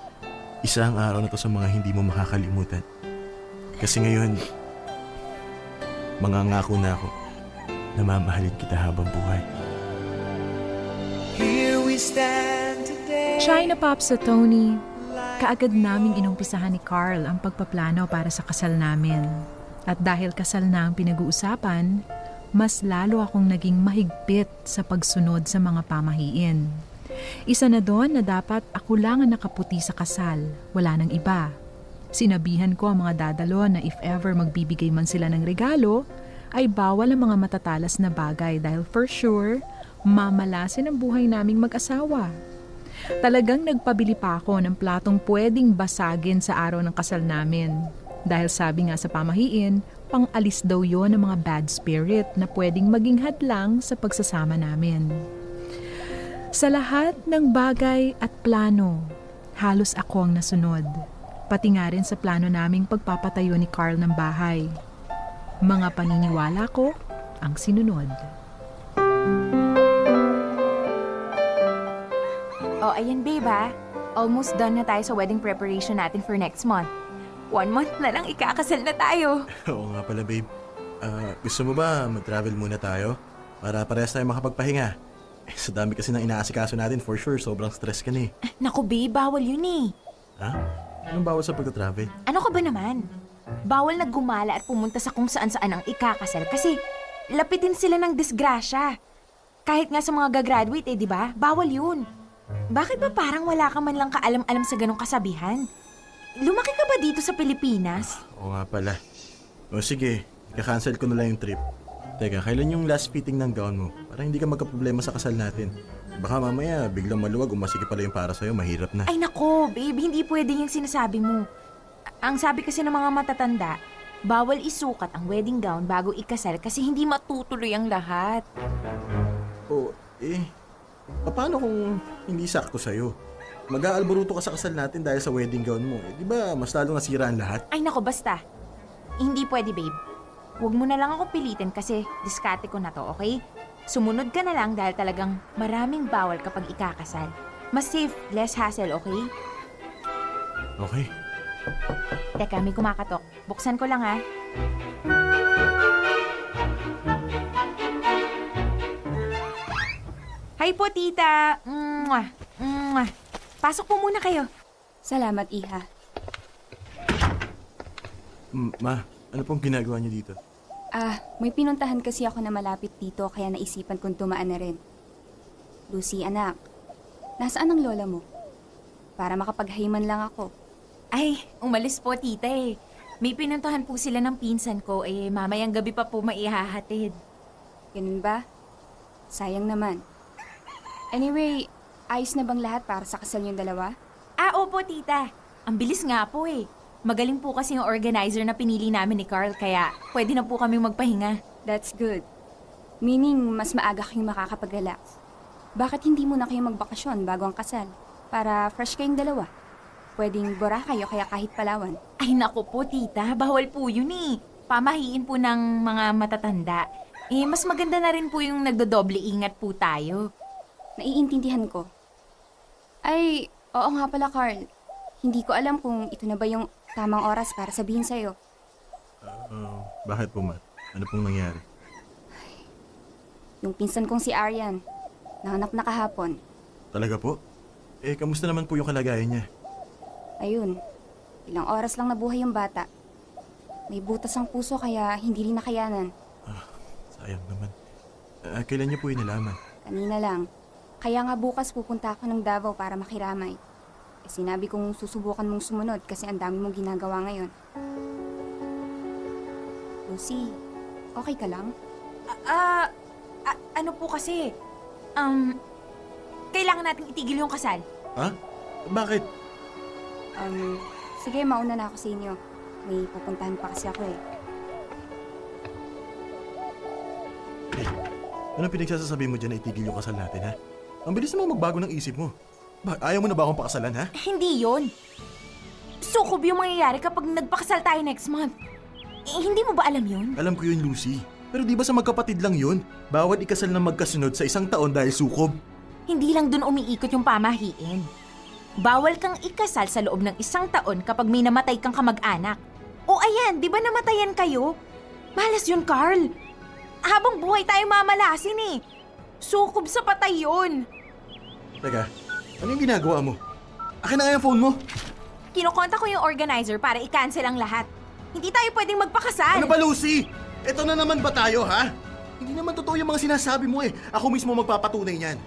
isang araw na to sa mga hindi mo makakalimutan. Kasi ngayon, mangangako na ako na mamahalin kita habang buhay. China Pops sa Tony, kaagad naming inumpisahan ni Carl ang pagpaplano para sa kasal namin. At dahil kasal na ang pinag-uusapan, mas lalo akong naging mahigpit sa pagsunod sa mga pamahiin. Isa na doon na dapat ako lang ang nakaputi sa kasal, wala nang iba. Sinabihan ko ang mga dadalo na if ever magbibigay man sila ng regalo, ay bawal ang mga matatalas na bagay dahil for sure, mamalasin ang buhay naming mag-asawa. Talagang nagpabili pa ako ng platong pwedeng basagin sa araw ng kasal namin. Dahil sabi nga sa pamahiin, pang-alis daw yon ng mga bad spirit na pwedeng maging hadlang sa pagsasama namin. Sa lahat ng bagay at plano, halos ako ang nasunod. Pati nga rin sa plano naming pagpapatayo ni Carl ng bahay. Mga paniniwala ko ang sinunod. Oh, ayan babe ha. Almost done na tayo sa wedding preparation natin for next month. 1 month na lang ikakasal na tayo. Oo nga pala, babe. Gusto mo ba mag-travel muna tayo? Para parehas tayo makapagpahinga. Sa dami kasi ng inaasikaso natin, for sure, sobrang stress ka na eh. Naku babe, bawal yun eh. Ha? Anong bawal sa pagta-travel? Ano ka ba naman? Bawal na gumala at pumunta sa kung saan-saan ang ikakasal kasi lapitin sila ng disgrasya. Kahit nga sa mga gagraduate di ba? Bawal yun. Bakit ba parang wala ka man lang kaalam-alam sa ganong kasabihan? Lumaki ka ba dito sa Pilipinas? Oo nga pala. O sige, ika-cancel ko na lang yung trip. Teka, kailan yung last fitting ng gown mo? Para hindi ka magka-problema sa kasal natin. Baka mamaya biglang maluwag o masikip pala yung para sa'yo, mahirap na. Ay nako, babe, hindi pwede yung sinasabi mo. Ang sabi kasi ng mga matatanda, bawal isukat ang wedding gown bago ikasal kasi hindi matutuloy ang lahat. O, paano kung hindi sakto sa'yo? Mag-aalboruto ka sa kasal natin dahil sa wedding gown mo. Di ba mas lalong nasira ang lahat? Ay nako, basta. Hindi pwede, babe. Huwag mo na lang ako pilitin kasi diskarte ko na to, okay? Sumunod ka na lang dahil talagang maraming bawal kapag ikakasal. Mas safe, less hassle, okay? Okay. Teka, may kumakatok. Buksan ko lang ha. Hi po, tita! Mwah! Mwah! Pasok po muna kayo. Salamat, Iha. Ma, ano pong ginagawa niyo dito? May pinuntahan kasi ako na malapit dito kaya naisipan kong tumaan na rin. Lucy, anak, nasaan ang lola mo? Para makapaghahiman lang ako. Ay, umalis po, tita eh. May pinuntahan po sila ng pinsan ko mamayang gabi pa po maihahatid. Ganun ba? Sayang naman. Anyway, ayos na bang lahat para sa kasal niyong dalawa? Opo, tita. Ang bilis nga po eh. Magaling po kasi yung organizer na pinili namin ni Carl kaya pwede na po kami magpahinga. That's good. Meaning, mas maaga kayong makakapag-relax. Bakit hindi muna kayo magbakasyon bago ang kasal? Para fresh kayong dalawa. Pwedeng Boracay o kaya kahit Palawan. Ay naku po, tita. Bawal po yun eh. Pamahiin po ng mga matatanda. Mas maganda na rin po yung nagdodoble ingat po tayo. Naiintindihan ko. Ay, oo nga pala, Carl. Hindi ko alam kung ito na ba yung tamang oras para sabihin sa'yo. Bakit po, Ma? Ano pong nangyari? Yung pinsan kong si Aryan, nanganak na kahapon. Talaga po? Kamusta naman po yung kalagayan niya? Ayun, ilang oras lang nabuhay yung bata. May butas ang puso kaya hindi rin nakayanan. Sayang naman. Kailan niyo po yun nalaman? Kanina lang. Kaya nga bukas pupunta ako ng Davao para makiramay. Sinabi kong susubukan mong sumunod kasi ang dami mong ginagawa ngayon. Lucy, okay ka lang? Ano po kasi? Kailangan nating itigil yung kasal. Ha? Bakit? Sige, mauna na ako sa inyo. May pupuntahan pa kasi ako eh. Anong pinagsasasabi mo dyan na itigil yung kasal natin, ha? Ang bilis naman magbago ng isip mo. Ayaw mo na ba akong pakasalan, ha? Hindi yon. Sukob yung mangyayari kapag nagpakasal tayo next month. Hindi mo ba alam yun? Alam ko yun, Lucy. Pero di ba sa magkapatid lang yun? Bawat ikasal na magkasunod sa isang taon dahil sukob. Hindi lang dun umiikot yung pamahiin. Bawal kang ikasal sa loob ng isang taon kapag may namatay kang kamag-anak. O ayan, di ba namatayan kayo? Malas yun, Carl. Habang buhay tayo mamalasin eh. Sukob sa patay yun. Teka, ano yung ginagawa mo? Akin na nga yung phone mo. Kinukonta ko yung organizer para i-cancel ang lahat. Hindi tayo pwedeng magpakasal. Ano ba, Lucy? Ito na naman ba tayo, ha? Hindi naman totoo yung mga sinasabi mo eh. Ako mismo magpapatunay niyan.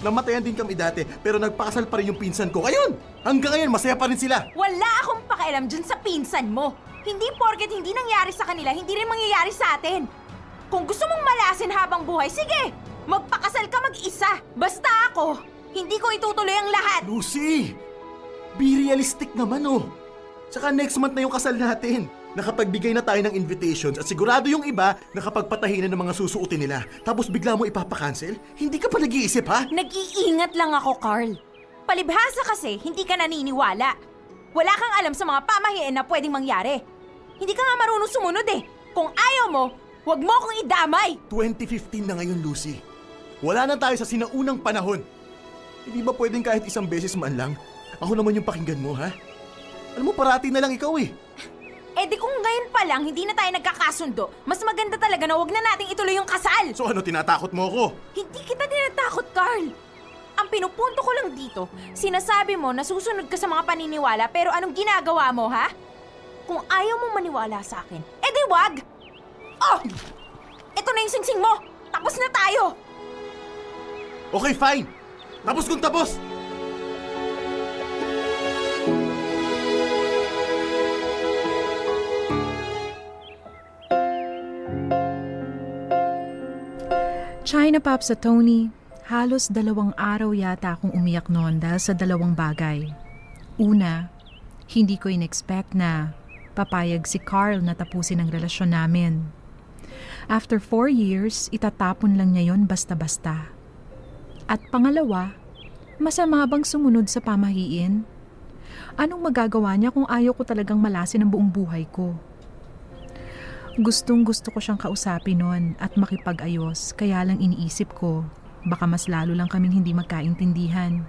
Namatayan din kami dati, pero nagpakasal pa rin yung pinsan ko. Ayun! Hanggang ngayon, masaya pa rin sila. Wala akong pakialam dyan sa pinsan mo. Hindi porket hindi nangyari sa kanila, hindi rin mangyayari sa atin. Kung gusto mong malasin habang buhay, sige! Magpakasal ka mag-isa. Basta ako, hindi ko itutuloy ang lahat. Lucy! Be realistic naman, oh. Saka next month na yung kasal natin. Nakapagbigay na tayo ng invitations at sigurado yung iba nakapagpatahinan ng mga susuotin nila. Tapos bigla mo ipapakancel? Hindi ka pa nag-iisip, ha? Nag-iingat lang ako, Carl. Palibhasa kasi, hindi ka naniniwala. Wala kang alam sa mga pamahiin na pwedeng mangyari. Hindi ka nga marunong sumunod eh. Kung ayaw mo, huwag mo akong idamay. 2015 na ngayon, Lucy. Wala na tayo sa sinaunang panahon. Hindi ba pwedeng kahit isang beses man lang? Ako naman yung pakinggan mo, ha? Alam mo, parati na lang ikaw eh. Eh di kung ngayon pa lang hindi na tayo nagkakasundo, mas maganda talaga na wag na nating ituloy yung kasal. So ano, tinatakot mo ako? Hindi kita tinatakot, Carl. Ang pinupunto ko lang dito, sinasabi mo na susunod ka sa mga paniniwala pero anong ginagawa mo, ha? Kung ayaw mong maniwala sa akin, eh di wag! Oh! Ito na yung singsing mo! Tapos na tayo! Okay, fine. Tapos kung tapos. China Pops at Tony, halos 2 araw yata akong umiyak noon dahil sa 2 bagay. Una, hindi ko in-expect na papayag si Carl na tapusin ang relasyon namin. After 4 years, itatapon lang niya yon basta-basta. At pangalawa, masama bang sumunod sa pamahiin? Anong magagawa niya kung ayaw ko talagang malasin ang buong buhay ko? Gustong-gusto ko siyang kausapin noon at makipag-ayos, kaya lang iniisip ko, baka mas lalo lang kaming hindi magkaintindihan.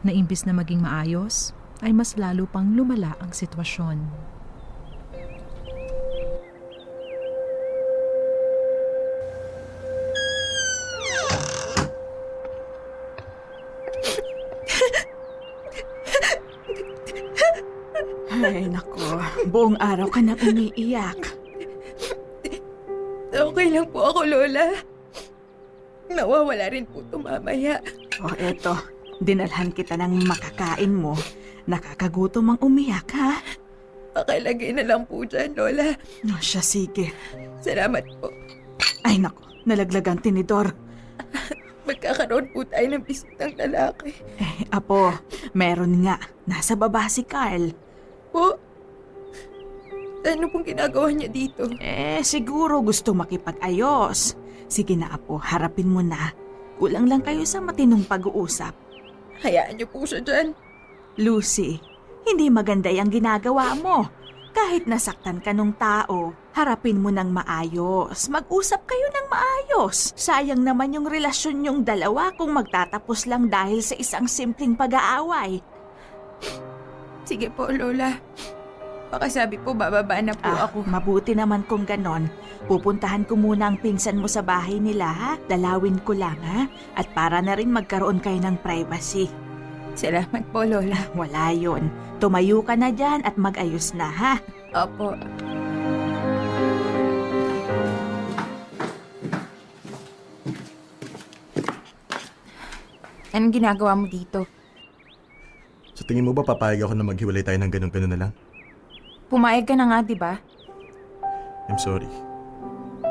Na imbis na maging maayos, ay mas lalo pang lumala ang sitwasyon. Ay, nako. Buong araw ka na umiiyak. Okay lang po ako, Lola. Nawawala rin po ito mamaya. O eto, dinalhan kita ng makakain mo. Nakakagutom ang umiyak, ha? Pakilagay na lang po dyan, Lola. O siya, sige. Salamat po. Ay, nako. Nalaglag ang tinidor. Magkakaroon po tayo ng bisitang lalaki. Apo, meron nga. Nasa baba si Carl. Po? Ano pong ginagawa niya dito? Siguro gusto makipag-ayos. Sige na, Apo. Harapin mo na. Kulang lang kayo sa matinong pag-uusap. Hayaan niyo po siya dyan. Lucy, hindi maganda yung ginagawa mo. Kahit nasaktan ka nung tao, harapin mo ng maayos. Mag-usap kayo ng maayos. Sayang naman yung relasyon nyong dalawa kung magtatapos lang dahil sa isang simpleng pag-aaway. Sige po, Lola. Baka sabi po, bababa na po ako. Mabuti naman kung ganon. Pupuntahan ko muna ang pinsan mo sa bahay nila, ha? Dalawin ko lang, ha? At para na rin magkaroon kayo ng privacy. Salamat po, Lola. Wala yun. Tumayo ka na dyan at mag-ayos na, ha? Opo. Anong ginagawa mo dito? Sa tingin mo ba papayag ako na maghiwalay tayo ng ganun-ganun na lang? Pumayag ka na nga, di ba? I'm sorry.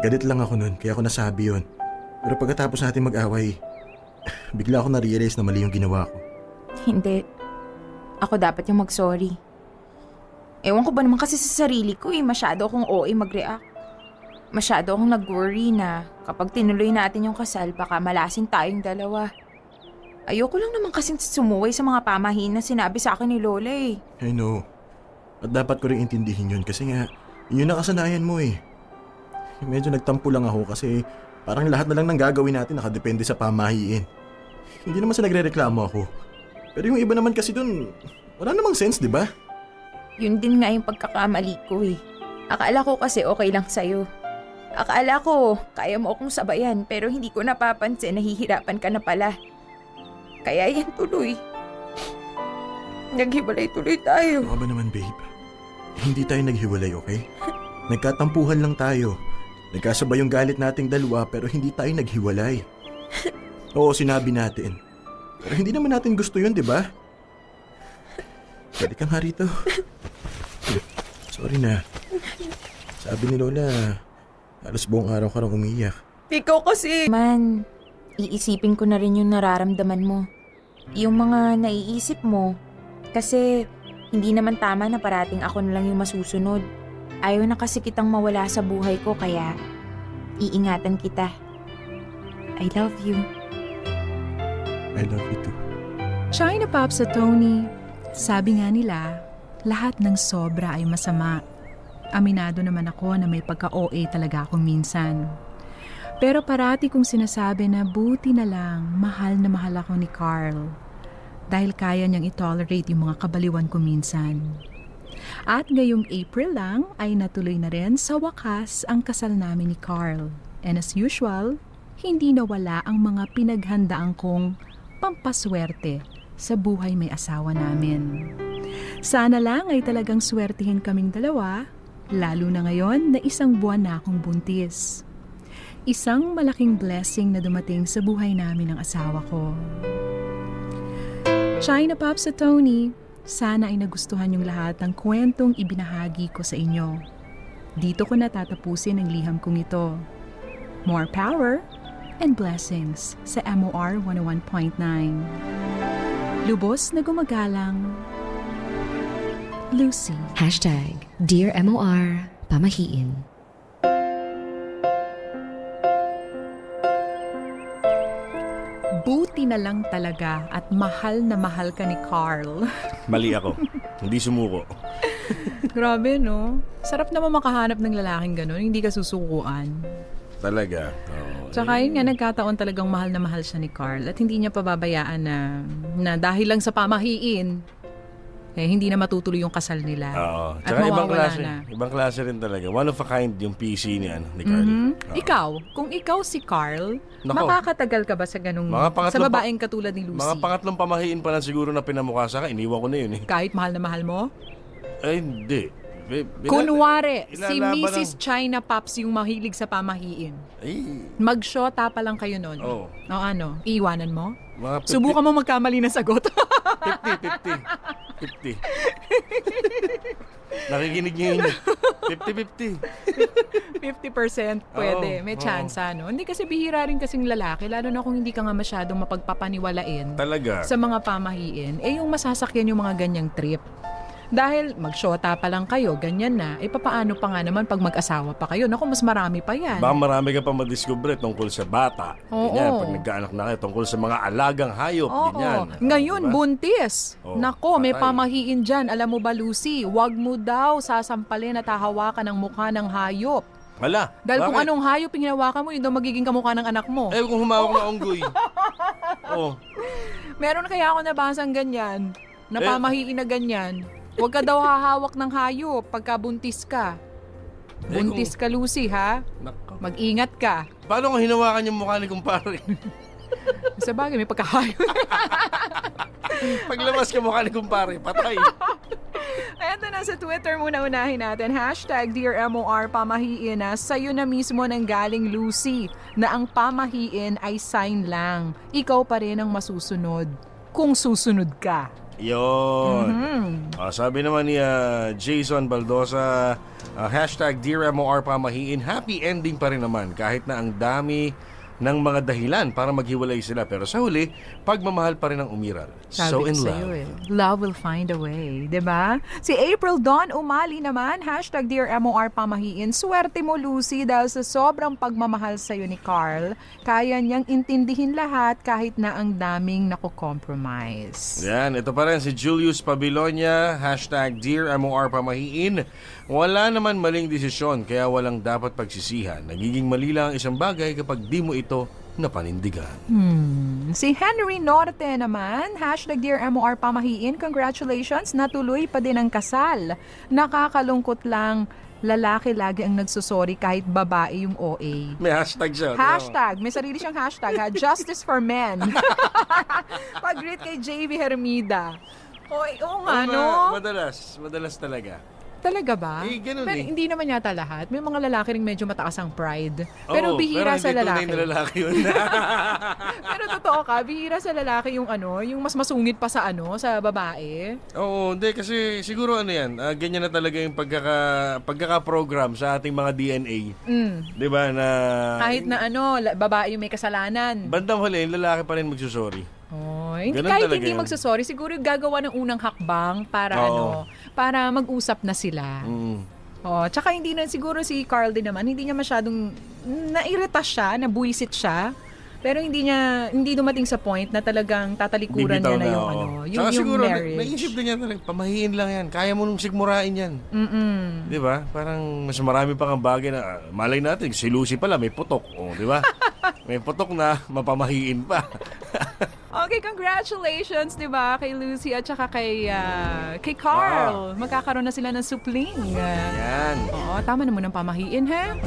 Galit lang ako nun, kaya ako nasabi yun. Pero pagkatapos natin mag-away, bigla ako na-realize na mali yung ginawa ko. Hindi. Ako dapat yung mag-sorry. Ewan ko ba naman kasi sa sarili ko masyado akong OA mag-react. Masyado akong nag-worry na kapag tinuloy natin yung kasal, baka malasin tayong dalawa. Ayoko lang naman kasing sumuway sa mga pamahiin na sinabi sa akin ni Lola eh. I know. At dapat ko rin intindihin yun kasi nga, yun yung nakasanayan mo eh. Medyo nagtampo lang ako kasi parang lahat na lang ng gagawin natin nakadepende sa pamahiin. Hindi naman sa nagre-reklamo ako. Pero yung iba naman kasi dun, wala namang sense, di ba? Yun din nga yung pagkakamali ko eh. Akala ko kasi okay lang sa'yo. Akala ko kaya mo akong sabayan pero hindi ko napapansin nahihirapan ka na pala. Kaya yan tuloy. Naghiwalay tuloy tayo. Ano ba naman, babe? Hindi tayo naghiwalay, okay? Nagkatampuhan lang tayo. Nagkasabay yung galit nating dalawa pero hindi tayo naghiwalay. Oo, sinabi natin. Pero hindi naman natin gusto yun, di ba? Pwede kang harito. Sorry na. Sabi ni Lola, halos buong araw ka rin umiyak. Ikaw kasi... Man, iisipin ko na rin yung nararamdaman mo. Yung mga naiisip mo. Kasi hindi naman tama na parating ako na lang yung masusunod. Ayaw na kasi kitang mawala sa buhay ko kaya iingatan kita. I love you. I love you too. China Pops at Tony, sabi nga nila, lahat ng sobra ay masama. Aminado naman ako na may pagka-OA talaga ako minsan. Pero parati kong sinasabi na buti na lang mahal na mahal ako ni Carl. Dahil kaya niyang itolerate yung mga kabaliwan ko minsan. At ngayong April lang ay natuloy na rin sa wakas ang kasal namin ni Carl. And as usual, hindi nawala ang mga pinaghandaan kong pampaswerte sa buhay may asawa namin. Sana lang ay talagang swertihin kaming dalawa, lalo na ngayon na 1 buwan na akong buntis. Isang malaking blessing na dumating sa buhay namin ng asawa ko. China Pops at Tony, sana ay nagustuhan yung lahat ng kwentong ibinahagi ko sa inyo. Dito ko natatapusin ang liham kong ito. More power and blessings sa MOR 101.9. Lubos na gumagalang, Lucy. Dear MOR, pamahiin. Buti na lang talaga at mahal na mahal ka ni Carl. Mali ako. Hindi sumuko. Grabe, no? Sarap naman makahanap ng lalaking ganun, hindi ka susukuan. Talaga. Oo. Tsaka yun nga, nagkataon talagang mahal na mahal siya ni Carl at hindi niya pababayaan na dahil lang sa pamahiin, eh, hindi na matutuloy yung kasal nila. Oo. At Tsaka ibang mawawala klase. na. Ibang klase rin talaga. One of a kind yung PC ni Carl. Mhm. Oo. Ikaw, kung ikaw si Carl, Nako. makakatagal ka ba sa ganung sa babaeng katulad ni Lucy? Mga pangatlong pamahiin pa lang siguro na pinamukha sa akin. Iniwan ko na yun eh. Kahit mahal na mahal mo? Ay, hindi. Kunwari, si ilalaban Mrs. China Pops yung mahilig sa pamahiin. Ay, Mag-shota pa lang kayo nun. Oo. O ano, iiwanan mo? mga 50, Subukan mo magkamali na sagot. 50. Nakikinig niyo yun. 50-50. 50% pwede. Oo, May oo. chance, no? Hindi kasi bihira rin kasing lalaki, lalo na kung hindi ka nga masyadong mapagpapaniwalain Talaga. sa mga pamahiin, eh yung masasakyan yung mga ganyang trip. Dahil mag-shota pa lang kayo, ganyan na, eh papaano pa nga naman pag mag-asawa pa kayo? Naku, mas marami pa yan. Baka marami ka pa madiscover tungkol sa bata. Oo. Ganyan, pag nagkaanak na kayo, tungkol sa mga alagang hayop. Oo. Ganyan. Ngayon, Diba? buntis. Oo, Nako, may patay. pamahiin dyan. Alam mo ba, Lucy, wag mo daw sasampalin at hahawakan ng mukha ng hayop. Wala. Dahil kung Bakit? anong hayop yung hinawakan mo, yun daw magiging kamukha ng anak mo. Eh, kung humawak na unggoy. Oh. Meron kaya ako nabasang ganyan, na Eh. pamahiin na ganyan. Huwag ka daw hahawak ng hayop pagka buntis ka. Buntis ka, Lucy, ha? Nako. Mag-ingat ka. Paano kung hinawakan yung mukha ni kumpare? Sa bagay, may pagkahayop. Paglabas ka mukha ni kumpare, patay. Eto na sa Twitter muna unahin natin. Hashtag Dear MOR Pamahiin na sa'yo na mismo nang galing Lucy na ang pamahiin ay sign lang. Ikaw pa rin ang masusunod kung susunod ka. Yun. Sabi naman ni Jason Baldosa, hashtag Dear MOR Pamahiin, happy ending pa rin naman kahit na ang dami ng mga dahilan para maghiwalay sila. Pero sa huli, pagmamahal pa rin ang umiral. So in love. Love will find a way, 'di ba? Si April Dawn Umali naman, hashtag Dear MOR Pamahiin, swerte mo Lucy dahil sa sobrang pagmamahal sa'yo ni Carl, kaya niyang intindihin lahat kahit na ang daming nako-compromise. Yan, ito pa rin si Julius Pabilonia, hashtag Dear MOR Pamahiin, wala naman maling desisyon kaya walang dapat pagsisihan. Nagiging mali lang ang isang bagay kapag di mo ito napanindigan. Si Henry Norte naman, hashtag Dear MOR Pamahiin, congratulations, natuloy pa din ang kasal. Nakakalungkot lang, lalaki lagi ang nagsusorry kahit babae yung OA. May hashtag siya. Hashtag, may sarili siyang hashtag ha, Justice for Men. Pag-greet kay JV Hermida. Oo nga, no? Madalas talaga. Talaga ba? Ganun Pero hindi naman yata lahat. May mga lalaki ring medyo mataas ang pride. Pero bihira sa lalaki. Pero hindi tunay na lalaki yun. Pero totoo ka, bihira sa lalaki yung yung mas masungit pa sa sa babae. Oo, hindi kasi siguro yan, ganyan na talaga yung pagkaka-program sa ating mga DNA. 'Di ba na kahit na babae yung may kasalanan. Bandang huli, yung lalaki pa rin magsusorry. Kahit hindi magsasorry, siguro gagawa ng unang hakbang para para mag-usap na sila. Tsaka hindi na siguro si Carl din naman, hindi niya masyadong nairita siya, nabuisit siya. Pero hindi dumating sa point na talagang tatalikuran niya na yung Tsaka yung siguro, marriage. naisip din niya talaga, pamahiin lang yan. Kaya mo nung sigmurain yan. Di ba? Parang mas marami pang bagay na, malay natin, si Lucy pala may putok. Di ba? May putok na, mapamahiin pa. Okay, congratulations, 'di ba, kay Lucy at saka kay Carl. Magkakaroon na sila ng supling. Yan. Tama na mo ng pamahiin, ha?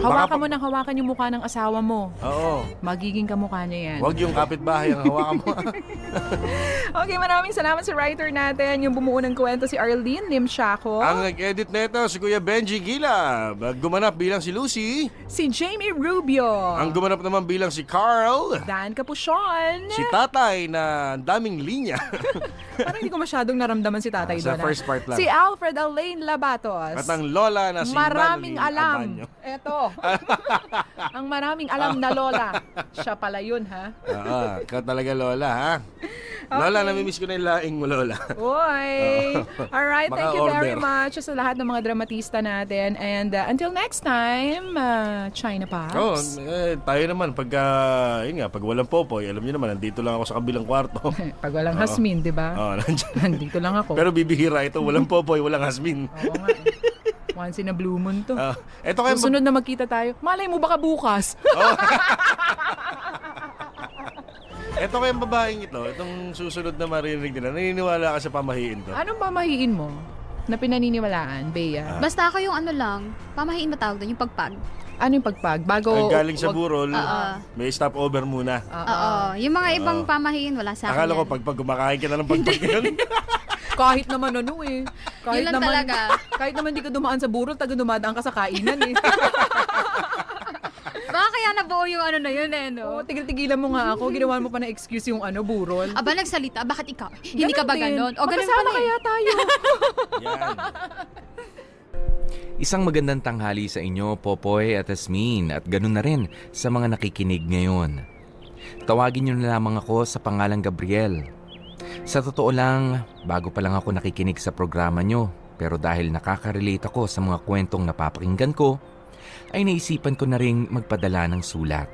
Hawakan yung mukha ng asawa mo. Oo. Magiging kamukha niya yan. Huwag yung kapitbahay ang hawakan mo. Okay, maraming salamat sa writer natin. Yung bumuo ng kwento si Arlene Limshaco. Ang nag-edit nito si Kuya Benji Gila. Gumanap bilang si Lucy. Si Jamie Rubio. Ang gumanap naman bilang si Carl. Dan Capuchon. Si Tatay na daming linya. Parang hindi ko masyadong naramdaman si Tatay doon. Sa first part lang. Si Alfred Alain Labatos. At ang lola na si maraming Madeline alam. Abanyo. Eto. Ang maraming alam na lola. Siya pala yun, ha? Ikaw talaga, lola, ha? Okay. Lola, namimiss ko na yung laing mo, lola. Uy! Alright, thank you very Maka-order. much sa lahat ng mga dramatista natin. And until next time, China Pops. Tayo naman, pag walang popoy, alam niyo naman, nandito lang ako sa kabilang kwarto. Pag walang hasmin, di ba? Nandito lang ako. Pero bibihira ito, walang popoy, walang hasmin. Oo nga. Once in a blue moon to. Eto kayo, Susunod na magkita tayo. Malay mo baka bukas. Ito kayong babaeng ito, itong susunod na marinig nila, naniniwala ka sa pamahiin to? Anong pamahiin mo na pinaniniwalaan, Bea? Basta ako yung pamahiin ba tawag doon, yung pagpag. Ano yung pagpag? Bago... galing sa burol, may stopover muna. Oo. Yung mga ibang pamahiin, wala sa akin. Akala ko yan. pag kumakain ka na ng pagpag yun. Kahit naman Kahit Yun lang naman, talaga. Kahit naman di ka dumaan sa burol, dumadaan ka sa kainan eh. Baka kaya nabuo yung na yun no? Tigil-tigilan mo nga ako. Ginawa mo pa na excuse yung burol. Aba, nagsalita. Bakit ikaw? Hindi ka ba din. ganon? O ganun Magkasama pala eh. kaya tayo. Yan. Isang magandang tanghali sa inyo, Popoy at Asmin, at ganun na rin sa mga nakikinig ngayon. Tawagin niyo na lamang ako sa pangalang Gabriel. Sa totoo lang, bago pa lang ako nakikinig sa programa niyo, pero dahil nakaka-relate ako sa mga kwentong napapakinggan ko, ay naisipan ko na ring magpadala ng sulat.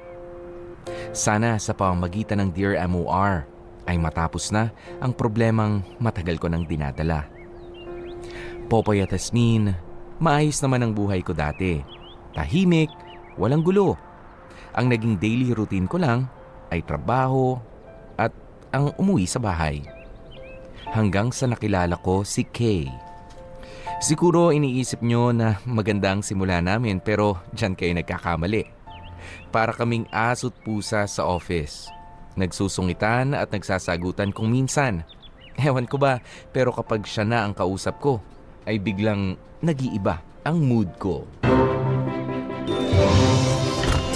Sana sa pamamagitan ng Dear MOR ay matapos na ang problemang matagal ko nang dinadala. Popoy at Asmin, maayos naman ang buhay ko dati. Tahimik, walang gulo. Ang naging daily routine ko lang ay trabaho at ang umuwi sa bahay. Hanggang sa nakilala ko si Kay. Siguro iniisip nyo na maganda ang simula namin pero dyan kayo nagkakamali. Para kaming aso't pusa sa office. Nagsusungitan at nagsasagutan kung minsan. Ewan ko ba, pero kapag siya na ang kausap ko, ay biglang nag-iiba ang mood ko.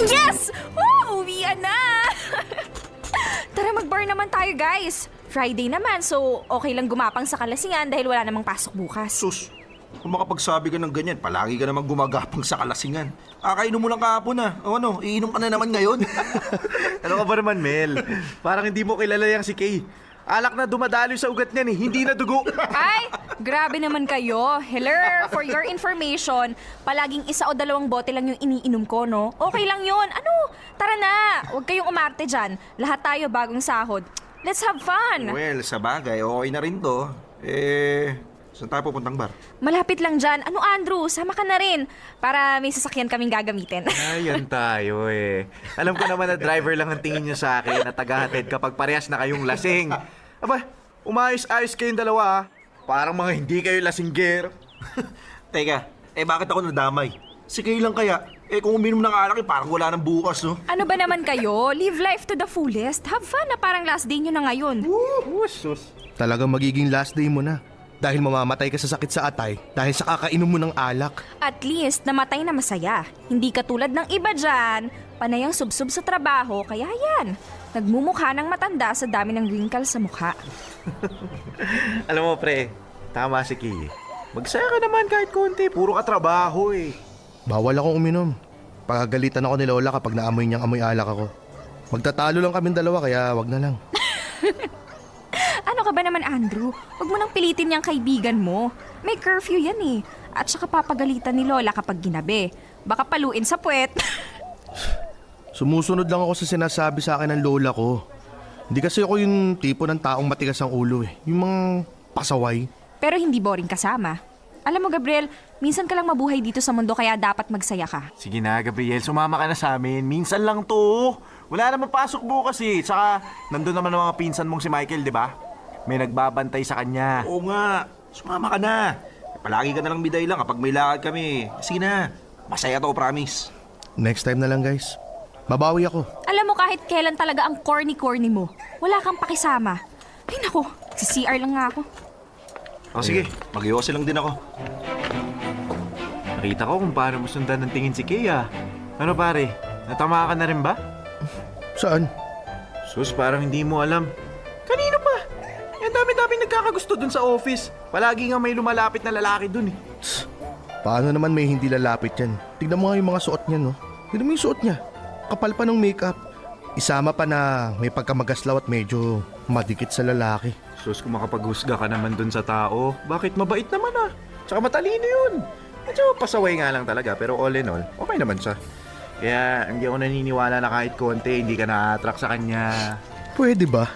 Yes! Woo! Uwian na! Tara mag-bar naman tayo, guys. Friday naman, so okay lang gumapang sa kalasingan dahil wala namang pasok bukas. Sus, kung makapagsabi ka ng ganyan, palagi ka namang gumagapang sa kalasingan. Akainom mo lang kahapon na. O ano, iinom ka na naman ngayon. Ano ka ba naman, Mel? Parang hindi mo kilala yang si Kay. Alak na dumadaloy sa ugat niyan eh, hindi na dugo. Ay, grabe naman kayo. Hello, for your information, palaging 1 o 2 bote lang yung iniinom ko, no? Okay lang yun. Ano? Tara na, huwag kayong umarte dyan. Lahat tayo bagong sahod. Let's have fun. Well, sa bagay, okay na rin to. Saan tayo pupuntang bar? Malapit lang dyan. Ano, Andrew? Sama ka na rin. Para may sasakyan kaming gagamitin. Ayan tayo eh. Alam ko naman na driver lang ang tingin niyo sa akin na tagahatid kapag parehas na kayong lasing. Aba, umayos-ayos kayong dalawa ah. Parang mga hindi kayo lasingger. Teka, bakit ako nadamay? Si Kay lang kaya. Kung uminom ng alak, parang wala nang bukas, no? Ano ba naman kayo? Live life to the fullest. Have fun na parang last day nyo na ngayon. Sus. Talagang magiging last day mo na. Dahil mamamatay ka sa sakit sa atay dahil sa kakainom mo ng alak. At least, namatay na masaya. Hindi katulad ng iba dyan, panay ang subsub sa trabaho, kaya yan. Nagmumukha ng matanda sa dami ng wrinkles sa mukha. Alam mo pre, tama si Kay. Magsaya ka naman kahit konti, puro ka trabaho eh. Bawal akong uminom. Pagagalitan ako ni Lola kapag naamoy niyang amoy alak ako. Magtatalo lang kaming dalawa kaya wag na lang. Ano ka ba naman, Andrew? Huwag mo nang pilitin niyang kaibigan mo. May curfew yan eh. At saka papagalitan ni Lola kapag ginabi. Baka paluin sa puwet. Sumusunod lang ako sa sinasabi sa akin ng lola ko. Hindi kasi ako yung tipo ng taong matigas ang ulo eh. Yung mga pasaway. Pero hindi boring kasama. Alam mo, Gabriel, minsan ka lang mabuhay dito sa mundo kaya dapat magsaya ka. Sige na Gabriel, sumama ka na sa amin. Minsan lang to. Wala naman pasok bukas eh. Tsaka nandun naman ang mga pinsan mong si Michael, di ba? May nagbabantay sa kanya. Oo nga, sumama ka na. Palagi ka na lang biday lang kapag may lakad kami. Sige na, masaya to, promise. Next time na lang guys. Babawi ako. Alam mo kahit kailan talaga ang corny-corny mo. Wala kang pakisama. Ay nako, sa CR lang nga ako. O sige, mag-iwasi lang din ako. Nakita ko kung paano mo sundan ng tingin si Kay ah. Ano pare, natama ka na rin ba? Saan? Sus, parang hindi mo alam. Kanino pa? Ang dami-daming nagkakagusto dun sa office. Palagi nga may lumalapit na lalaki dun eh. Paano naman may hindi lalapit yan? Tignan mo nga yung mga suot niya, no? Tignan mo yung suot niya. Kapal pa ng makeup. Isama pa na may pagkamagaslaw at medyo madikit sa lalaki. Sus, kung makapaghusga ka naman dun sa tao, bakit mabait naman ah? Tsaka matalino yun. Medyo pasaway nga lang talaga, pero all in all, okay naman siya. Kaya hindi ako naniniwala na kahit konti, hindi ka na-attract sa kanya. Pwede ba?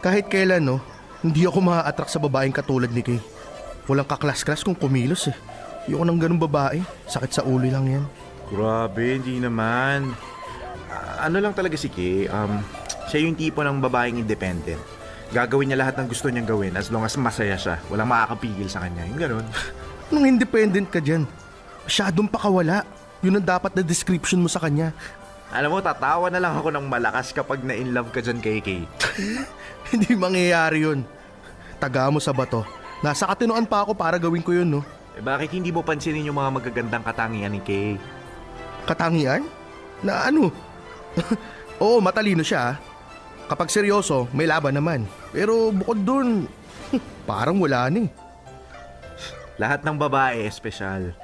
Kahit kailan, no? Hindi ako ma-attract sa babaeng katulad ni Kay. Walang kaklas-klas kung kumilos eh. Ayoko ng ganung babae. Sakit sa ulo lang yan. Grabe, hindi naman. Ano lang talaga si Kay, siya yung tipo ng babaeng independent. Gagawin niya lahat ng gusto niyang gawin as long as masaya siya. Walang makakapigil sa kanya, yung ganun. Nung independent ka dyan, masyadong pakawala. Yun ang dapat na description mo sa kanya. Alam mo, tatawa na lang ako ng malakas kapag na-inlove ka dyan kay Kay. Hindi mangyayari yun. Taga mo sa bato. Nasa katinoan pa ako para gawin ko yun, no? Bakit hindi mo pansinin yung mga magagandang katangian ni Kay? Katangian? Na ano? Oo, matalino siya. Kapag seryoso, may laban naman. Pero bukod dun, parang wala ni. Lahat ng babae espesyal.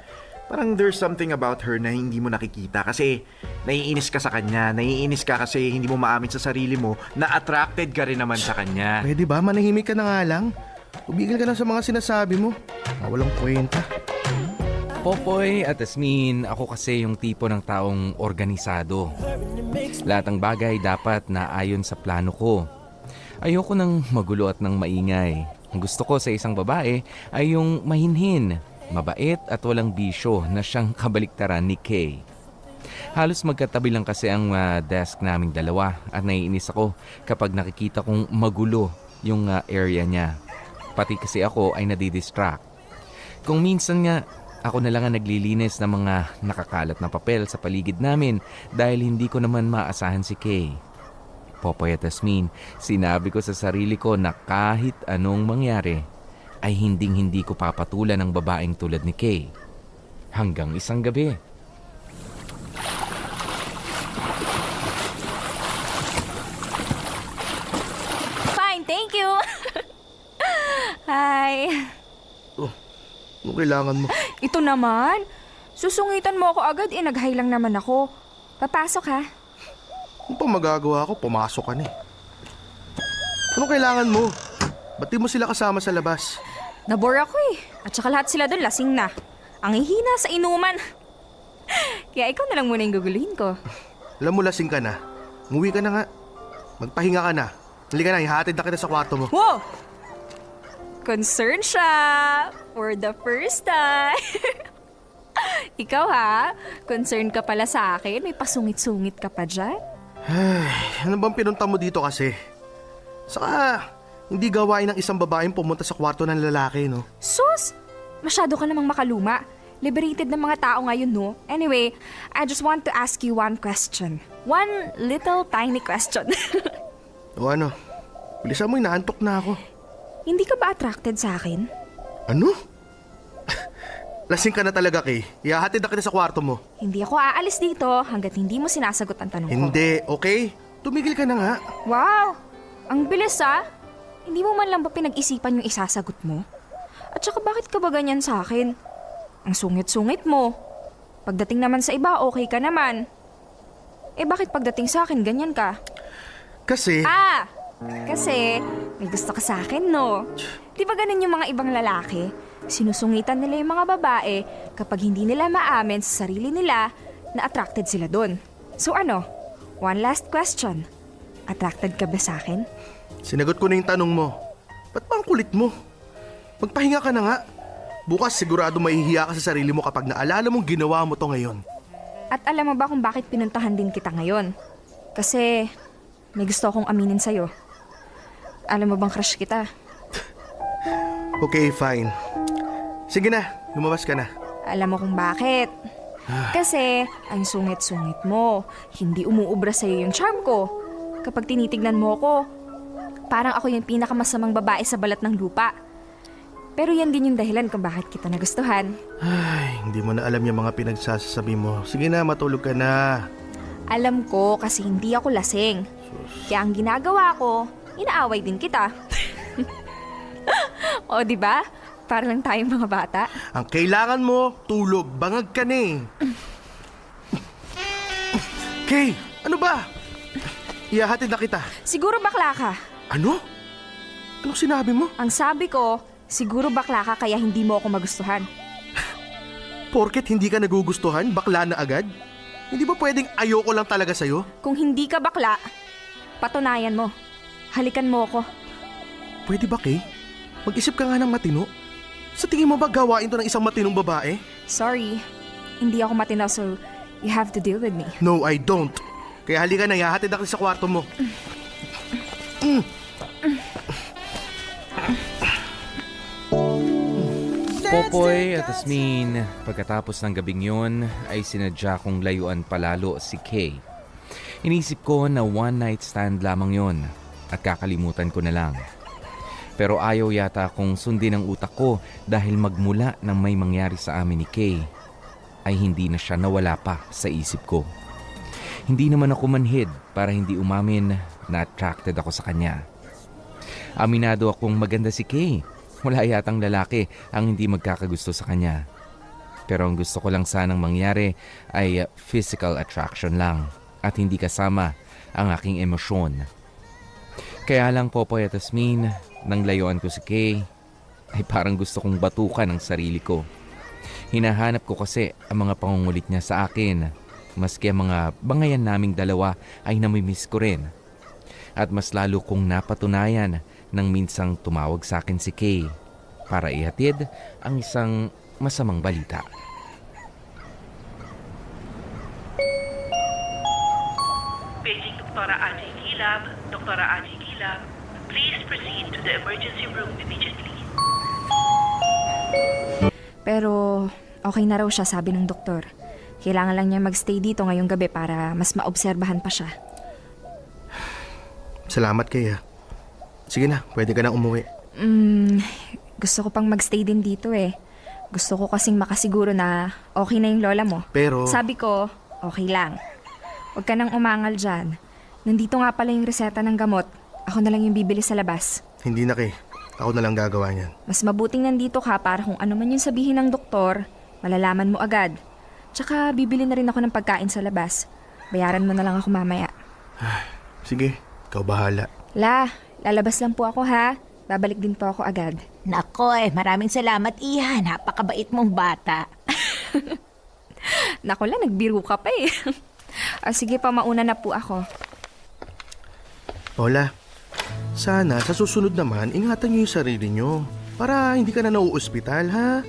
Parang there's something about her na hindi mo nakikita kasi naiinis ka sa kanya. Naiinis ka kasi hindi mo maamin sa sarili mo na attracted ka rin naman sa kanya. Pwede ba? Manahimik ka na nga lang. Tumigil ka na sa mga sinasabi mo. Walang kwenta. Popoy at Asmin, ako kasi yung tipo ng taong organisado. Lahat ng bagay dapat naayon sa plano ko. Ayoko ng magulo at ng maingay. Ang gusto ko sa isang babae ay yung mahinhin, mabait at walang bisyo na siyang kabaliktaran ni Kay. Halos magkatabi lang kasi ang desk naming dalawa at naiinis ako kapag nakikita kong magulo yung area niya. Pati kasi ako ay nadidistract. Kung minsan nga, ako na lang ang naglilinis ng mga nakakalat na papel sa paligid namin dahil hindi ko naman maasahan si Kay. Popoy at Tasmin, sinabi ko sa sarili ko na kahit anong mangyari, ay hinding-hindi ko papatulan ang babaeng tulad ni Kay. Hanggang isang gabi. Fine, thank you! Hi! Anong kailangan mo? Ito naman. Susungitan mo ako agad, nag-hi lang naman ako. Papasok ha. Ano pa magagawa ko? Pumasok ka na eh. Anong kailangan mo? Ba't di mo sila kasama sa labas? Nabore ako eh. At saka lahat sila doon lasing na. Ang hihina sa inuman. Kaya ikaw na lang muna yung guguluhin ko. Alam mo, lasing ka na. Umuwi ka na nga. Magpahinga ka na. Halika na, ihatid na kita sa kwarto mo. Wow! Concerned siya. For the first time. Ikaw ha? Concerned ka pala sa akin? May pasungit-sungit ka pa dyan? Ay, ano bang pinunta mo dito kasi? Saka, hindi gawain ng isang babaeng pumunta sa kwarto ng lalaki, no? Sus! Masyado ka namang makaluma. Liberated ng mga tao ngayon, no? Anyway, I just want to ask you one question. One little tiny question. O ano? Bilisan mo, inaantok na ako. Hindi ka ba attracted sa akin? Ano? Lasing ka na talaga, Kay. Ihahatid na kita sa kwarto mo. Hindi ako aalis dito hanggat hindi mo sinasagot ang tanong ko. Hindi, okay? Tumigil ka na nga. Wow! Ang bilis ah! Hindi mo man lang ba pinag-isipan yung isasagot mo? At saka bakit ka ba ganyan sa akin? Ang sungit-sungit mo. Pagdating naman sa iba, okay ka naman. Eh bakit pagdating sa akin, ganyan ka? Kasi... Kasi may gusto ka sa akin, no? Di ba ganun yung mga ibang lalaki? Sinusungitan nila yung mga babae kapag hindi nila maamin sa sarili nila na attracted sila dun. So ano? One last question. Attracted ka ba sa akin? Sinagot ko na yung tanong mo. Ba't ba ang kulit mo? Magpahinga ka na nga. Bukas sigurado mahihiya ka sa sarili mo kapag naalala mong ginawa mo to ngayon. At alam mo ba kung bakit pinuntahan din kita ngayon? Kasi may gusto akong aminin sa'yo. Alam mo bang crush kita? Okay, fine. Sige na, lumabas ka na. Alam mo kung bakit? Kasi ang sungit-sungit mo. Hindi umuubra sa'yo yung charm ko. Kapag tinitignan mo ko, parang ako yung pinakamasamang babae sa balat ng lupa. Pero yan din yung dahilan kung bakit kita nagustuhan. Ay, hindi mo na alam yung mga pinagsasabi mo. Sige na, matulog ka na. Alam ko kasi hindi ako lasing. Kaya ang ginagawa ko, inaaway din kita. O, di ba? Para lang tayong mga bata. Ang kailangan mo, tulog. Bangag ka na eh. Kay, ano ba? Ihahatid na kita. Siguro bakla ka. Ano? Anong sinabi mo? Ang sabi ko, siguro bakla ka kaya hindi mo ako magustuhan. Porket hindi ka nagugustuhan, bakla na agad? Hindi ba pwedeng ayoko lang talaga sa'yo? Kung hindi ka bakla, patunayan mo. Halikan mo ako. Pwede ba, Kay? Mag-isip ka nga ng matino. Sa tingin mo ba gawain to ng isang matinong babae? Sorry, hindi ako matino so you have to deal with me. No, I don't. Kaya halika na, ihahatid na kita sa kwarto mo. Popoy at Tasmin, pagkatapos ng gabing yun, ay sinadya kong layuan palalo si Kay. Inisip ko na one night stand lamang yon at kakalimutan ko na lang. Pero ayaw yata kong sundin ang utak ko dahil magmula nang may mangyari sa amin ni Kay, ay hindi na siya nawala pa sa isip ko. Hindi naman ako manhid para hindi umamin na attracted ako sa kanya. Aminado akong maganda si Kay. Wala yatang lalaki ang hindi magkakagusto sa kanya. Pero ang gusto ko lang sanang mangyari ay physical attraction lang at hindi kasama ang aking emosyon. Kaya lang, Popoy at Tasmin, nang layuan ko si Kay, ay parang gusto kong batukan ang sarili ko. Hinahanap ko kasi ang mga pangungulit niya sa akin, maski ang mga bangayan naming dalawa ay namimiss ko rin. At mas lalo kong napatunayan nang minsang tumawag sa akin si Kay para ihatid ang isang masamang balita. Paging Dr. Ajay Gilab, Dr. Ajay Gilab, please proceed to the emergency room immediately. Pero okay na raw siya, sabi ng doktor. Kailangan lang niya magstay dito ngayong gabi para mas maobserbahan pa siya. Salamat Kay ha. Sige na, pwede ka na umuwi. Gusto ko pang magstay din dito eh. Gusto ko kasing makasiguro na okay na yung lola mo. Pero... Sabi ko, okay lang. Huwag ka nang umangal dyan. Nandito nga pala yung reseta ng gamot. Ako na lang yung bibili sa labas. Hindi na Kay. Ako na lang gagawa niyan. Mas mabuting nandito ka para kung ano man yung sabihin ng doktor, malalaman mo agad. Tsaka bibili na rin ako ng pagkain sa labas. Bayaran mo na lang ako mamaya. Sige, ikaw bahala. Lalabas lang po ako ha. Babalik din po ako agad. Nako maraming salamat Iha. Napakabait mong bata. Nako lang, nagbiro ka pa eh. Sige pa, mauna na po ako. Lola, sana sa susunod naman, ingatan niyo yung sarili niyo. Para hindi ka na nauospital, ha?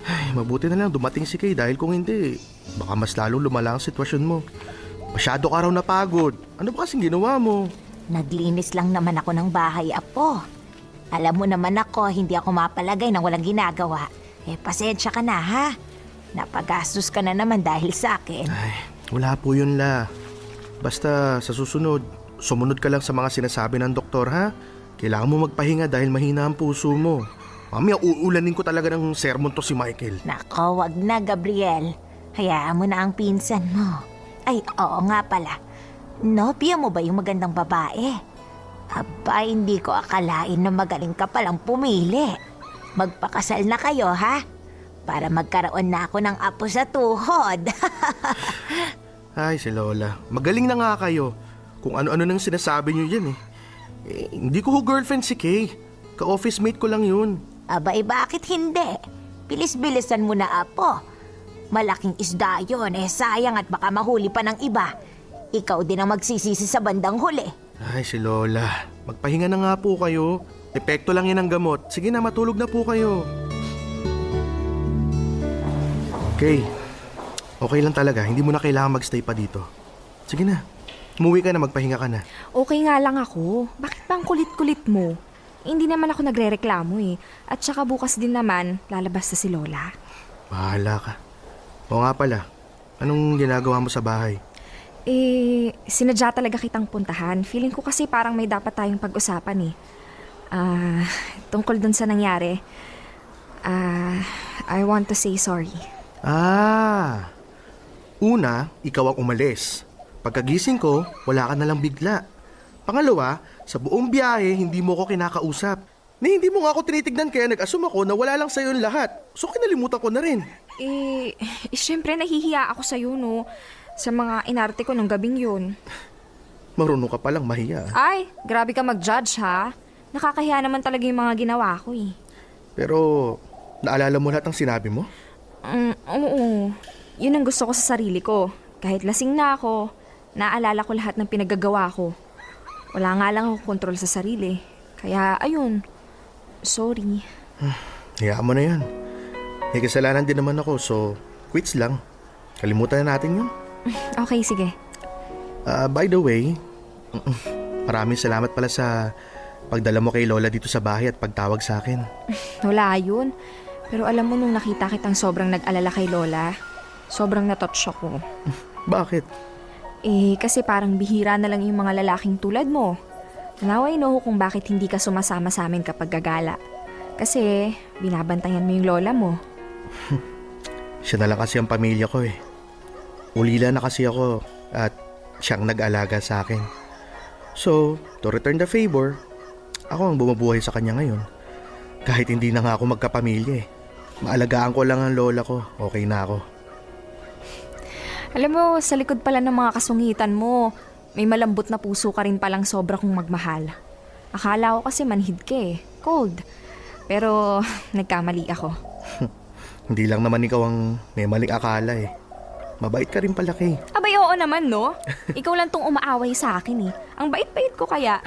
Ay, mabuti na lang dumating si Kay dahil kung hindi, baka mas lalong lumala ang sitwasyon mo. Masyado ka raw napagod. Ano ba kasing ginawa mo? Naglinis lang naman ako ng bahay, Apo. Alam mo naman ako, hindi ako mapalagay nang walang ginagawa. Pasensya ka na, ha? Napagastos ka na naman dahil sa akin. Ay, wala po yun, La. Basta sa susunod, sumunod ka lang sa mga sinasabi ng doktor, ha? Kailangan mo magpahinga dahil mahina ang puso mo. Mamaya uulanin ko talaga ng sermon to si Michael. Nako, wag na, Gabriel. Hayaan mo na ang pinsan mo. Ay, oo nga pala. Nobya mo ba yung magandang babae? Aba, hindi ko akalain na magaling ka palang pumili. Magpakasal na kayo, ha? Para magkaroon na ako ng apo sa tuhod. Ay, si Lola. Magaling na nga kayo. Kung ano-ano nang sinasabi niyo yan eh. Hindi ko girlfriend si Kay. Ka-office mate ko lang yun. Abay, bakit hindi? Bilis-bilisan mo na, Apo. Malaking isda yun, sayang at baka mahuli pa ng iba. Ikaw din ang magsisisi sa bandang huli. Ay, si Lola. Magpahinga na nga po kayo. Epekto lang yan ang gamot. Sige na, matulog na po kayo. Kay, okay lang talaga. Hindi mo na kailangan magstay pa dito. Sige na. Umuwi ka na, magpahinga ka na. Okay nga lang ako. Bakit bang kulit-kulit mo? Hindi naman ako nagre-reklamo eh. At saka bukas din naman, lalabas na si Lola. Bahala ka. Oo nga pala. Anong ginagawa mo sa bahay? Sinadya talaga kitang puntahan. Feeling ko kasi parang may dapat tayong pag-usapan eh. Tungkol dun sa nangyari. I want to say sorry. Una, ikaw ang umalis. Pagkagising ko, wala ka nalang bigla. Pangalawa, sa buong biyahe, hindi mo ko kinakausap. Hindi mo nga ako tinitignan kaya nag-assume ako na wala lang sa'yo yung lahat. So kinalimutan ko na rin. Siyempre nahihiya ako sa'yo no. Sa mga inarte ko ng gabing yun. Marunong ka palang mahiya. Ay, grabe ka mag-judge ha. Nakakahiya naman talaga yung mga ginawa ko eh. Pero, naalala mo lahat ng sinabi mo? Oo. Yun ang gusto ko sa sarili ko. Kahit lasing na ako, naalala ko lahat ng pinagagawa ko. Wala nga lang ako kontrol sa sarili. Kaya, ayun. Sorry. Hayaan mo na yan. May kasalanan din naman ako, so quits lang. Kalimutan na natin yun. Okay, sige. By the way, maraming salamat pala sa pagdala mo kay Lola dito sa bahay at pagtawag sa akin. Wala yun. Pero alam mo nung nakita kitang sobrang nag-alala kay Lola, sobrang natouch ako. Bakit? Kasi parang bihira na lang yung mga lalaking tulad mo. Now I know kung bakit hindi ka sumasama sa amin kapag gagala. Kasi binabantayan mo yung lola mo. Siya na lang kasi ang pamilya ko eh. Ulila na kasi ako at siyang nag-alaga sa akin. So, to return the favor, ako ang bumubuhay sa kanya ngayon. Kahit hindi na nga ako magkapamilya eh. Maalagaan ko lang ang lola ko, okay na ako. Alam mo, sa likod pala ng mga kasungitan mo, may malambot na puso ka rin palang sobra kong magmahal. Akala ko kasi manhid ka eh, cold. Pero nagkamali ako. Hindi lang naman ikaw ang may maling akala eh. Mabait ka rin pala Kay. Abay oo naman no. Ikaw lang tong umaaway sa akin eh. Ang bait-bait ko kaya.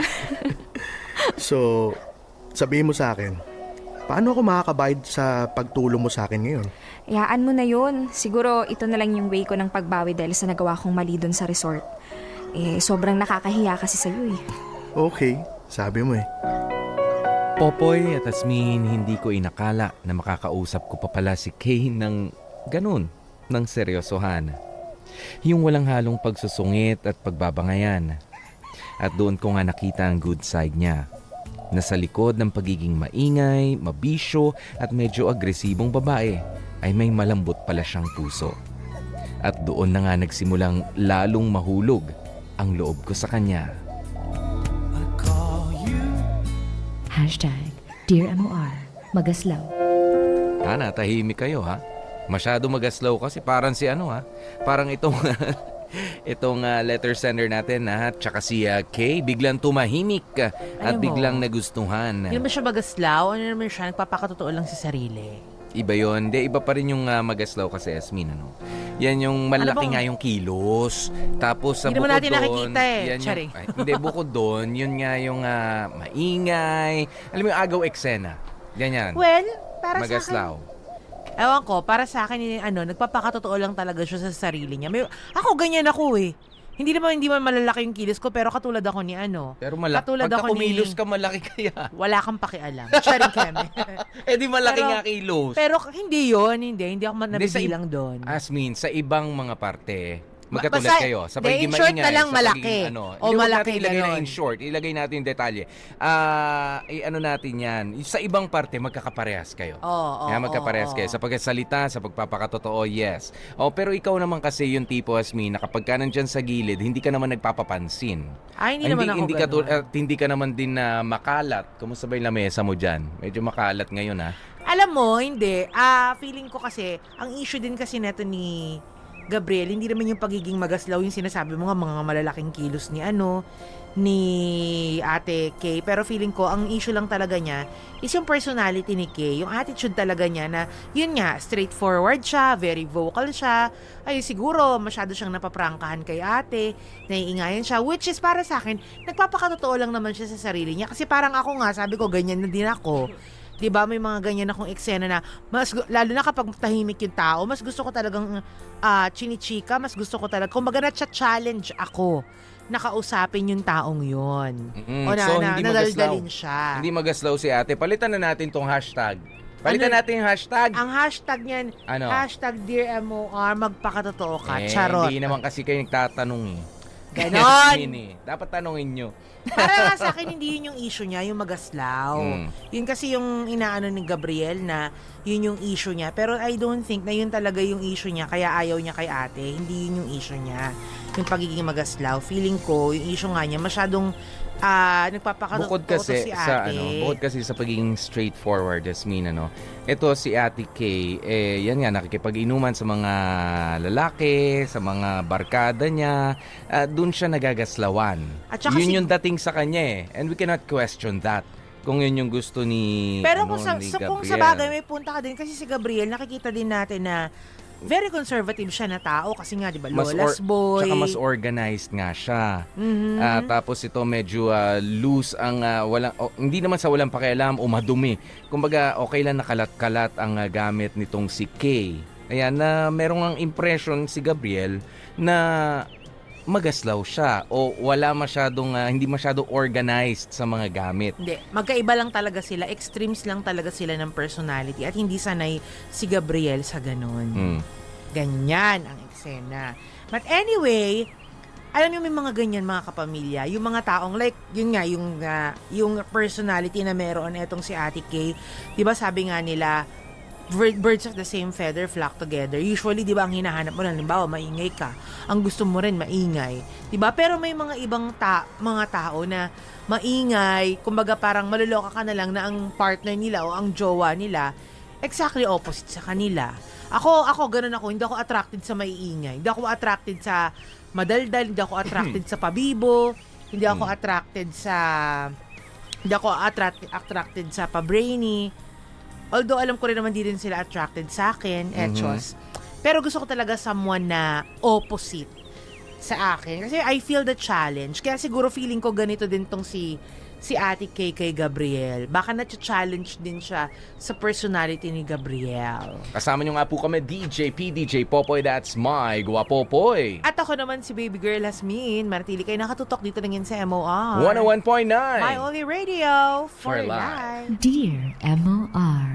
So, sabihin mo sa akin, paano ako makakabayad sa pagtulong mo sa akin ngayon? Hayaan mo na yun. Siguro ito na lang yung way ko ng pagbawi dahil sa nagawa kong mali dun sa resort. Sobrang nakakahiya kasi sa'yo eh. Okay, sabi mo eh. Popoy at Asmin, hindi ko inakala na makakausap ko pa pala si Kay ng ganun, ng seryosohan. Yung walang halong pagsusungit at pagbabangayan. At doon ko nga nakita ang good side niya. Na sa likod ng pagiging maingay, mabisyo at medyo agresibong babae ay may malambot pala siyang puso. At doon na nga nagsimulang lalong mahulog ang loob ko sa kanya. Hashtag Dear MOR, magaslaw. Natahimik kayo ha? Masyado magaslaw kasi parang si ano ha? Parang itong itong letter sender natin ha? Tsaka si Kay biglang tumahimik at Alam mo, biglang nagustuhan. Hindi naman siya magaslaw. Ano naman siya, nagpapakatotoo lang sa sarili. Iba yon, iba pa rin yung magaslaw kasi Esmin, ano? Yan yung malaki nga yung kilos. Tapos sa Hindi naman bukod natin doon, nakikita eh. yan yung, Charing. hindi, bukod doon, yun nga yung maingay. Alam mo yung agaw eksena. Ganyan. Well, para magaslaw. sa akin, ewan ko, para sa akin, nagpapakatotoo lang talaga siya sa sarili niya. Ako, ganyan ako eh. Hindi naman malalaki yung kilos ko, pero katulad ako ni Pero katulad pagka ako kumilos ka, malaki kaya. Wala kang pakialam. Charing keme. Di malaki nga kilos. Pero hindi yun, hindi ako nabibilang doon. Asmin, sa ibang mga parte, magkatulad Basta, kayo. Sa pagiging in short maingay, na lang sa malaki. pagiging, O Hindi, malaki, natin ilagay na ganon. in short. Ilagay natin yung detalye. Ano natin yan. Sa ibang parte, magkakaparehas kayo. Magkaparehas kayo. Sa pagkasalita, sa pagpapakatotoo, yes. Pero ikaw naman kasi yung tipo, Asmin, na kapag ka nandyan sa gilid, hindi ka naman nagpapapansin. Hindi naman ako ganun. Hindi ka naman din na makalat. Kumusta ba yung lamesa mo dyan? Medyo makalat ngayon, ha? Alam mo, hindi. Feeling ko kasi, ang issue din kasi neto ni Gabriel, hindi naman yung pagiging magaslaw yung sinasabi mo nga mga malalaking kilos ni Ate Kay. Pero feeling ko, ang issue lang talaga niya is yung personality ni Kay. Yung attitude talaga niya na, yun nga, straightforward siya, very vocal siya. Ay, siguro, masyado siyang napaprangkahan kay ate, naiingayan siya, which is para sa akin, nagpapakatotoo lang naman siya sa sarili niya. Kasi parang ako nga, sabi ko, ganyan na din ako. 'Di ba, may mga ganyan akong eksena na lalo na kapag tahimik yung tao, mas gusto ko talagang chinichika, mas gusto ko talaga kumbaga na-challenge ako nakausapin yung taong yon. So, hindi nadaldalin siya. Hindi magaslaw si ate. Palitan na natin tong hashtag. Palitan natin yung hashtag. Ang hashtag niyan, hashtag Dear MOR, magpakatotoo ka. Charot. Hindi naman kasi kayo nagtatanong eh. Ganon. Dapat tanongin nyo. Para sa akin, hindi yun yung issue niya, yung magaslaw. Yun kasi yung inaano ni Gabriel na yun yung issue niya. Pero I don't think na yun talaga yung issue niya, kaya ayaw niya kay ate. Hindi yun yung issue niya. Yung pagiging magaslaw. Feeling ko, yung issue nga niya, masyadong nagpapakatotoo si ate. Bukod kasi sa pagiging straightforward, Jasmine, ito si Ate Kay, yan nga, nakikipag-inuman sa mga lalaki, sa mga barkada niya, dun siya nagagaslawan. Yun yung dating sa kanya eh. And we cannot question that. Kung yun yung gusto ni Pero ni Gabriel. kung sa bagay, may punta ka din kasi si Gabriel, nakikita din natin na very conservative siya na tao kasi nga, di ba, lola's boy. Tsaka mas organized nga siya. Tapos ito medyo loose ang hindi naman sa walang pakialam o madumi. Kumbaga, okay lang nakalat-kalat ang gamit nitong si Kay. Ayan, na merong ang impression si Gabriel na magaslaw siya o wala masyadong, hindi masyadong organized sa mga gamit. Hindi, magkaiba lang talaga sila, extremes lang talaga sila ng personality at hindi sanay si Gabriel sa ganun. Ganyan ang eksena. But anyway, alam niyo may mga ganyan mga kapamilya, yung mga taong like, yun nga, yung personality na meron etong si Ate Kay, di ba sabi nga nila, birds of the same feather flock together. Usually, di ba, ang hinahanap mo lang, halimbawa, maingay ka. Ang gusto mo rin, maingay. Di ba? Pero may mga ibang mga tao na maingay, kumbaga parang maluloka ka na lang na ang partner nila o ang jowa nila, exactly opposite sa kanila. Ako, ganun ako. Hindi ako attracted sa maiingay. Hindi ako attracted sa madaldal. Hindi ako attracted sa pabibo. Hindi ako attracted sa pabrainy. Although alam ko rin naman di rin sila attracted sa akin, etchos. Pero gusto ko talaga someone na opposite sa akin. Kasi I feel the challenge. Kaya siguro feeling ko ganito din tong si Ate Kay kay Gabriel. Baka na-challenge din siya sa personality ni Gabriel. Kasama nyo nga po kami, DJ, PDJ, Popoy, that's my Guwapopoy. At ako naman si Baby Girl Hasmin. Martili kayo nakatutok dito lang yun sa MOR. 101.9. My only radio for For life. life. Dear MOR.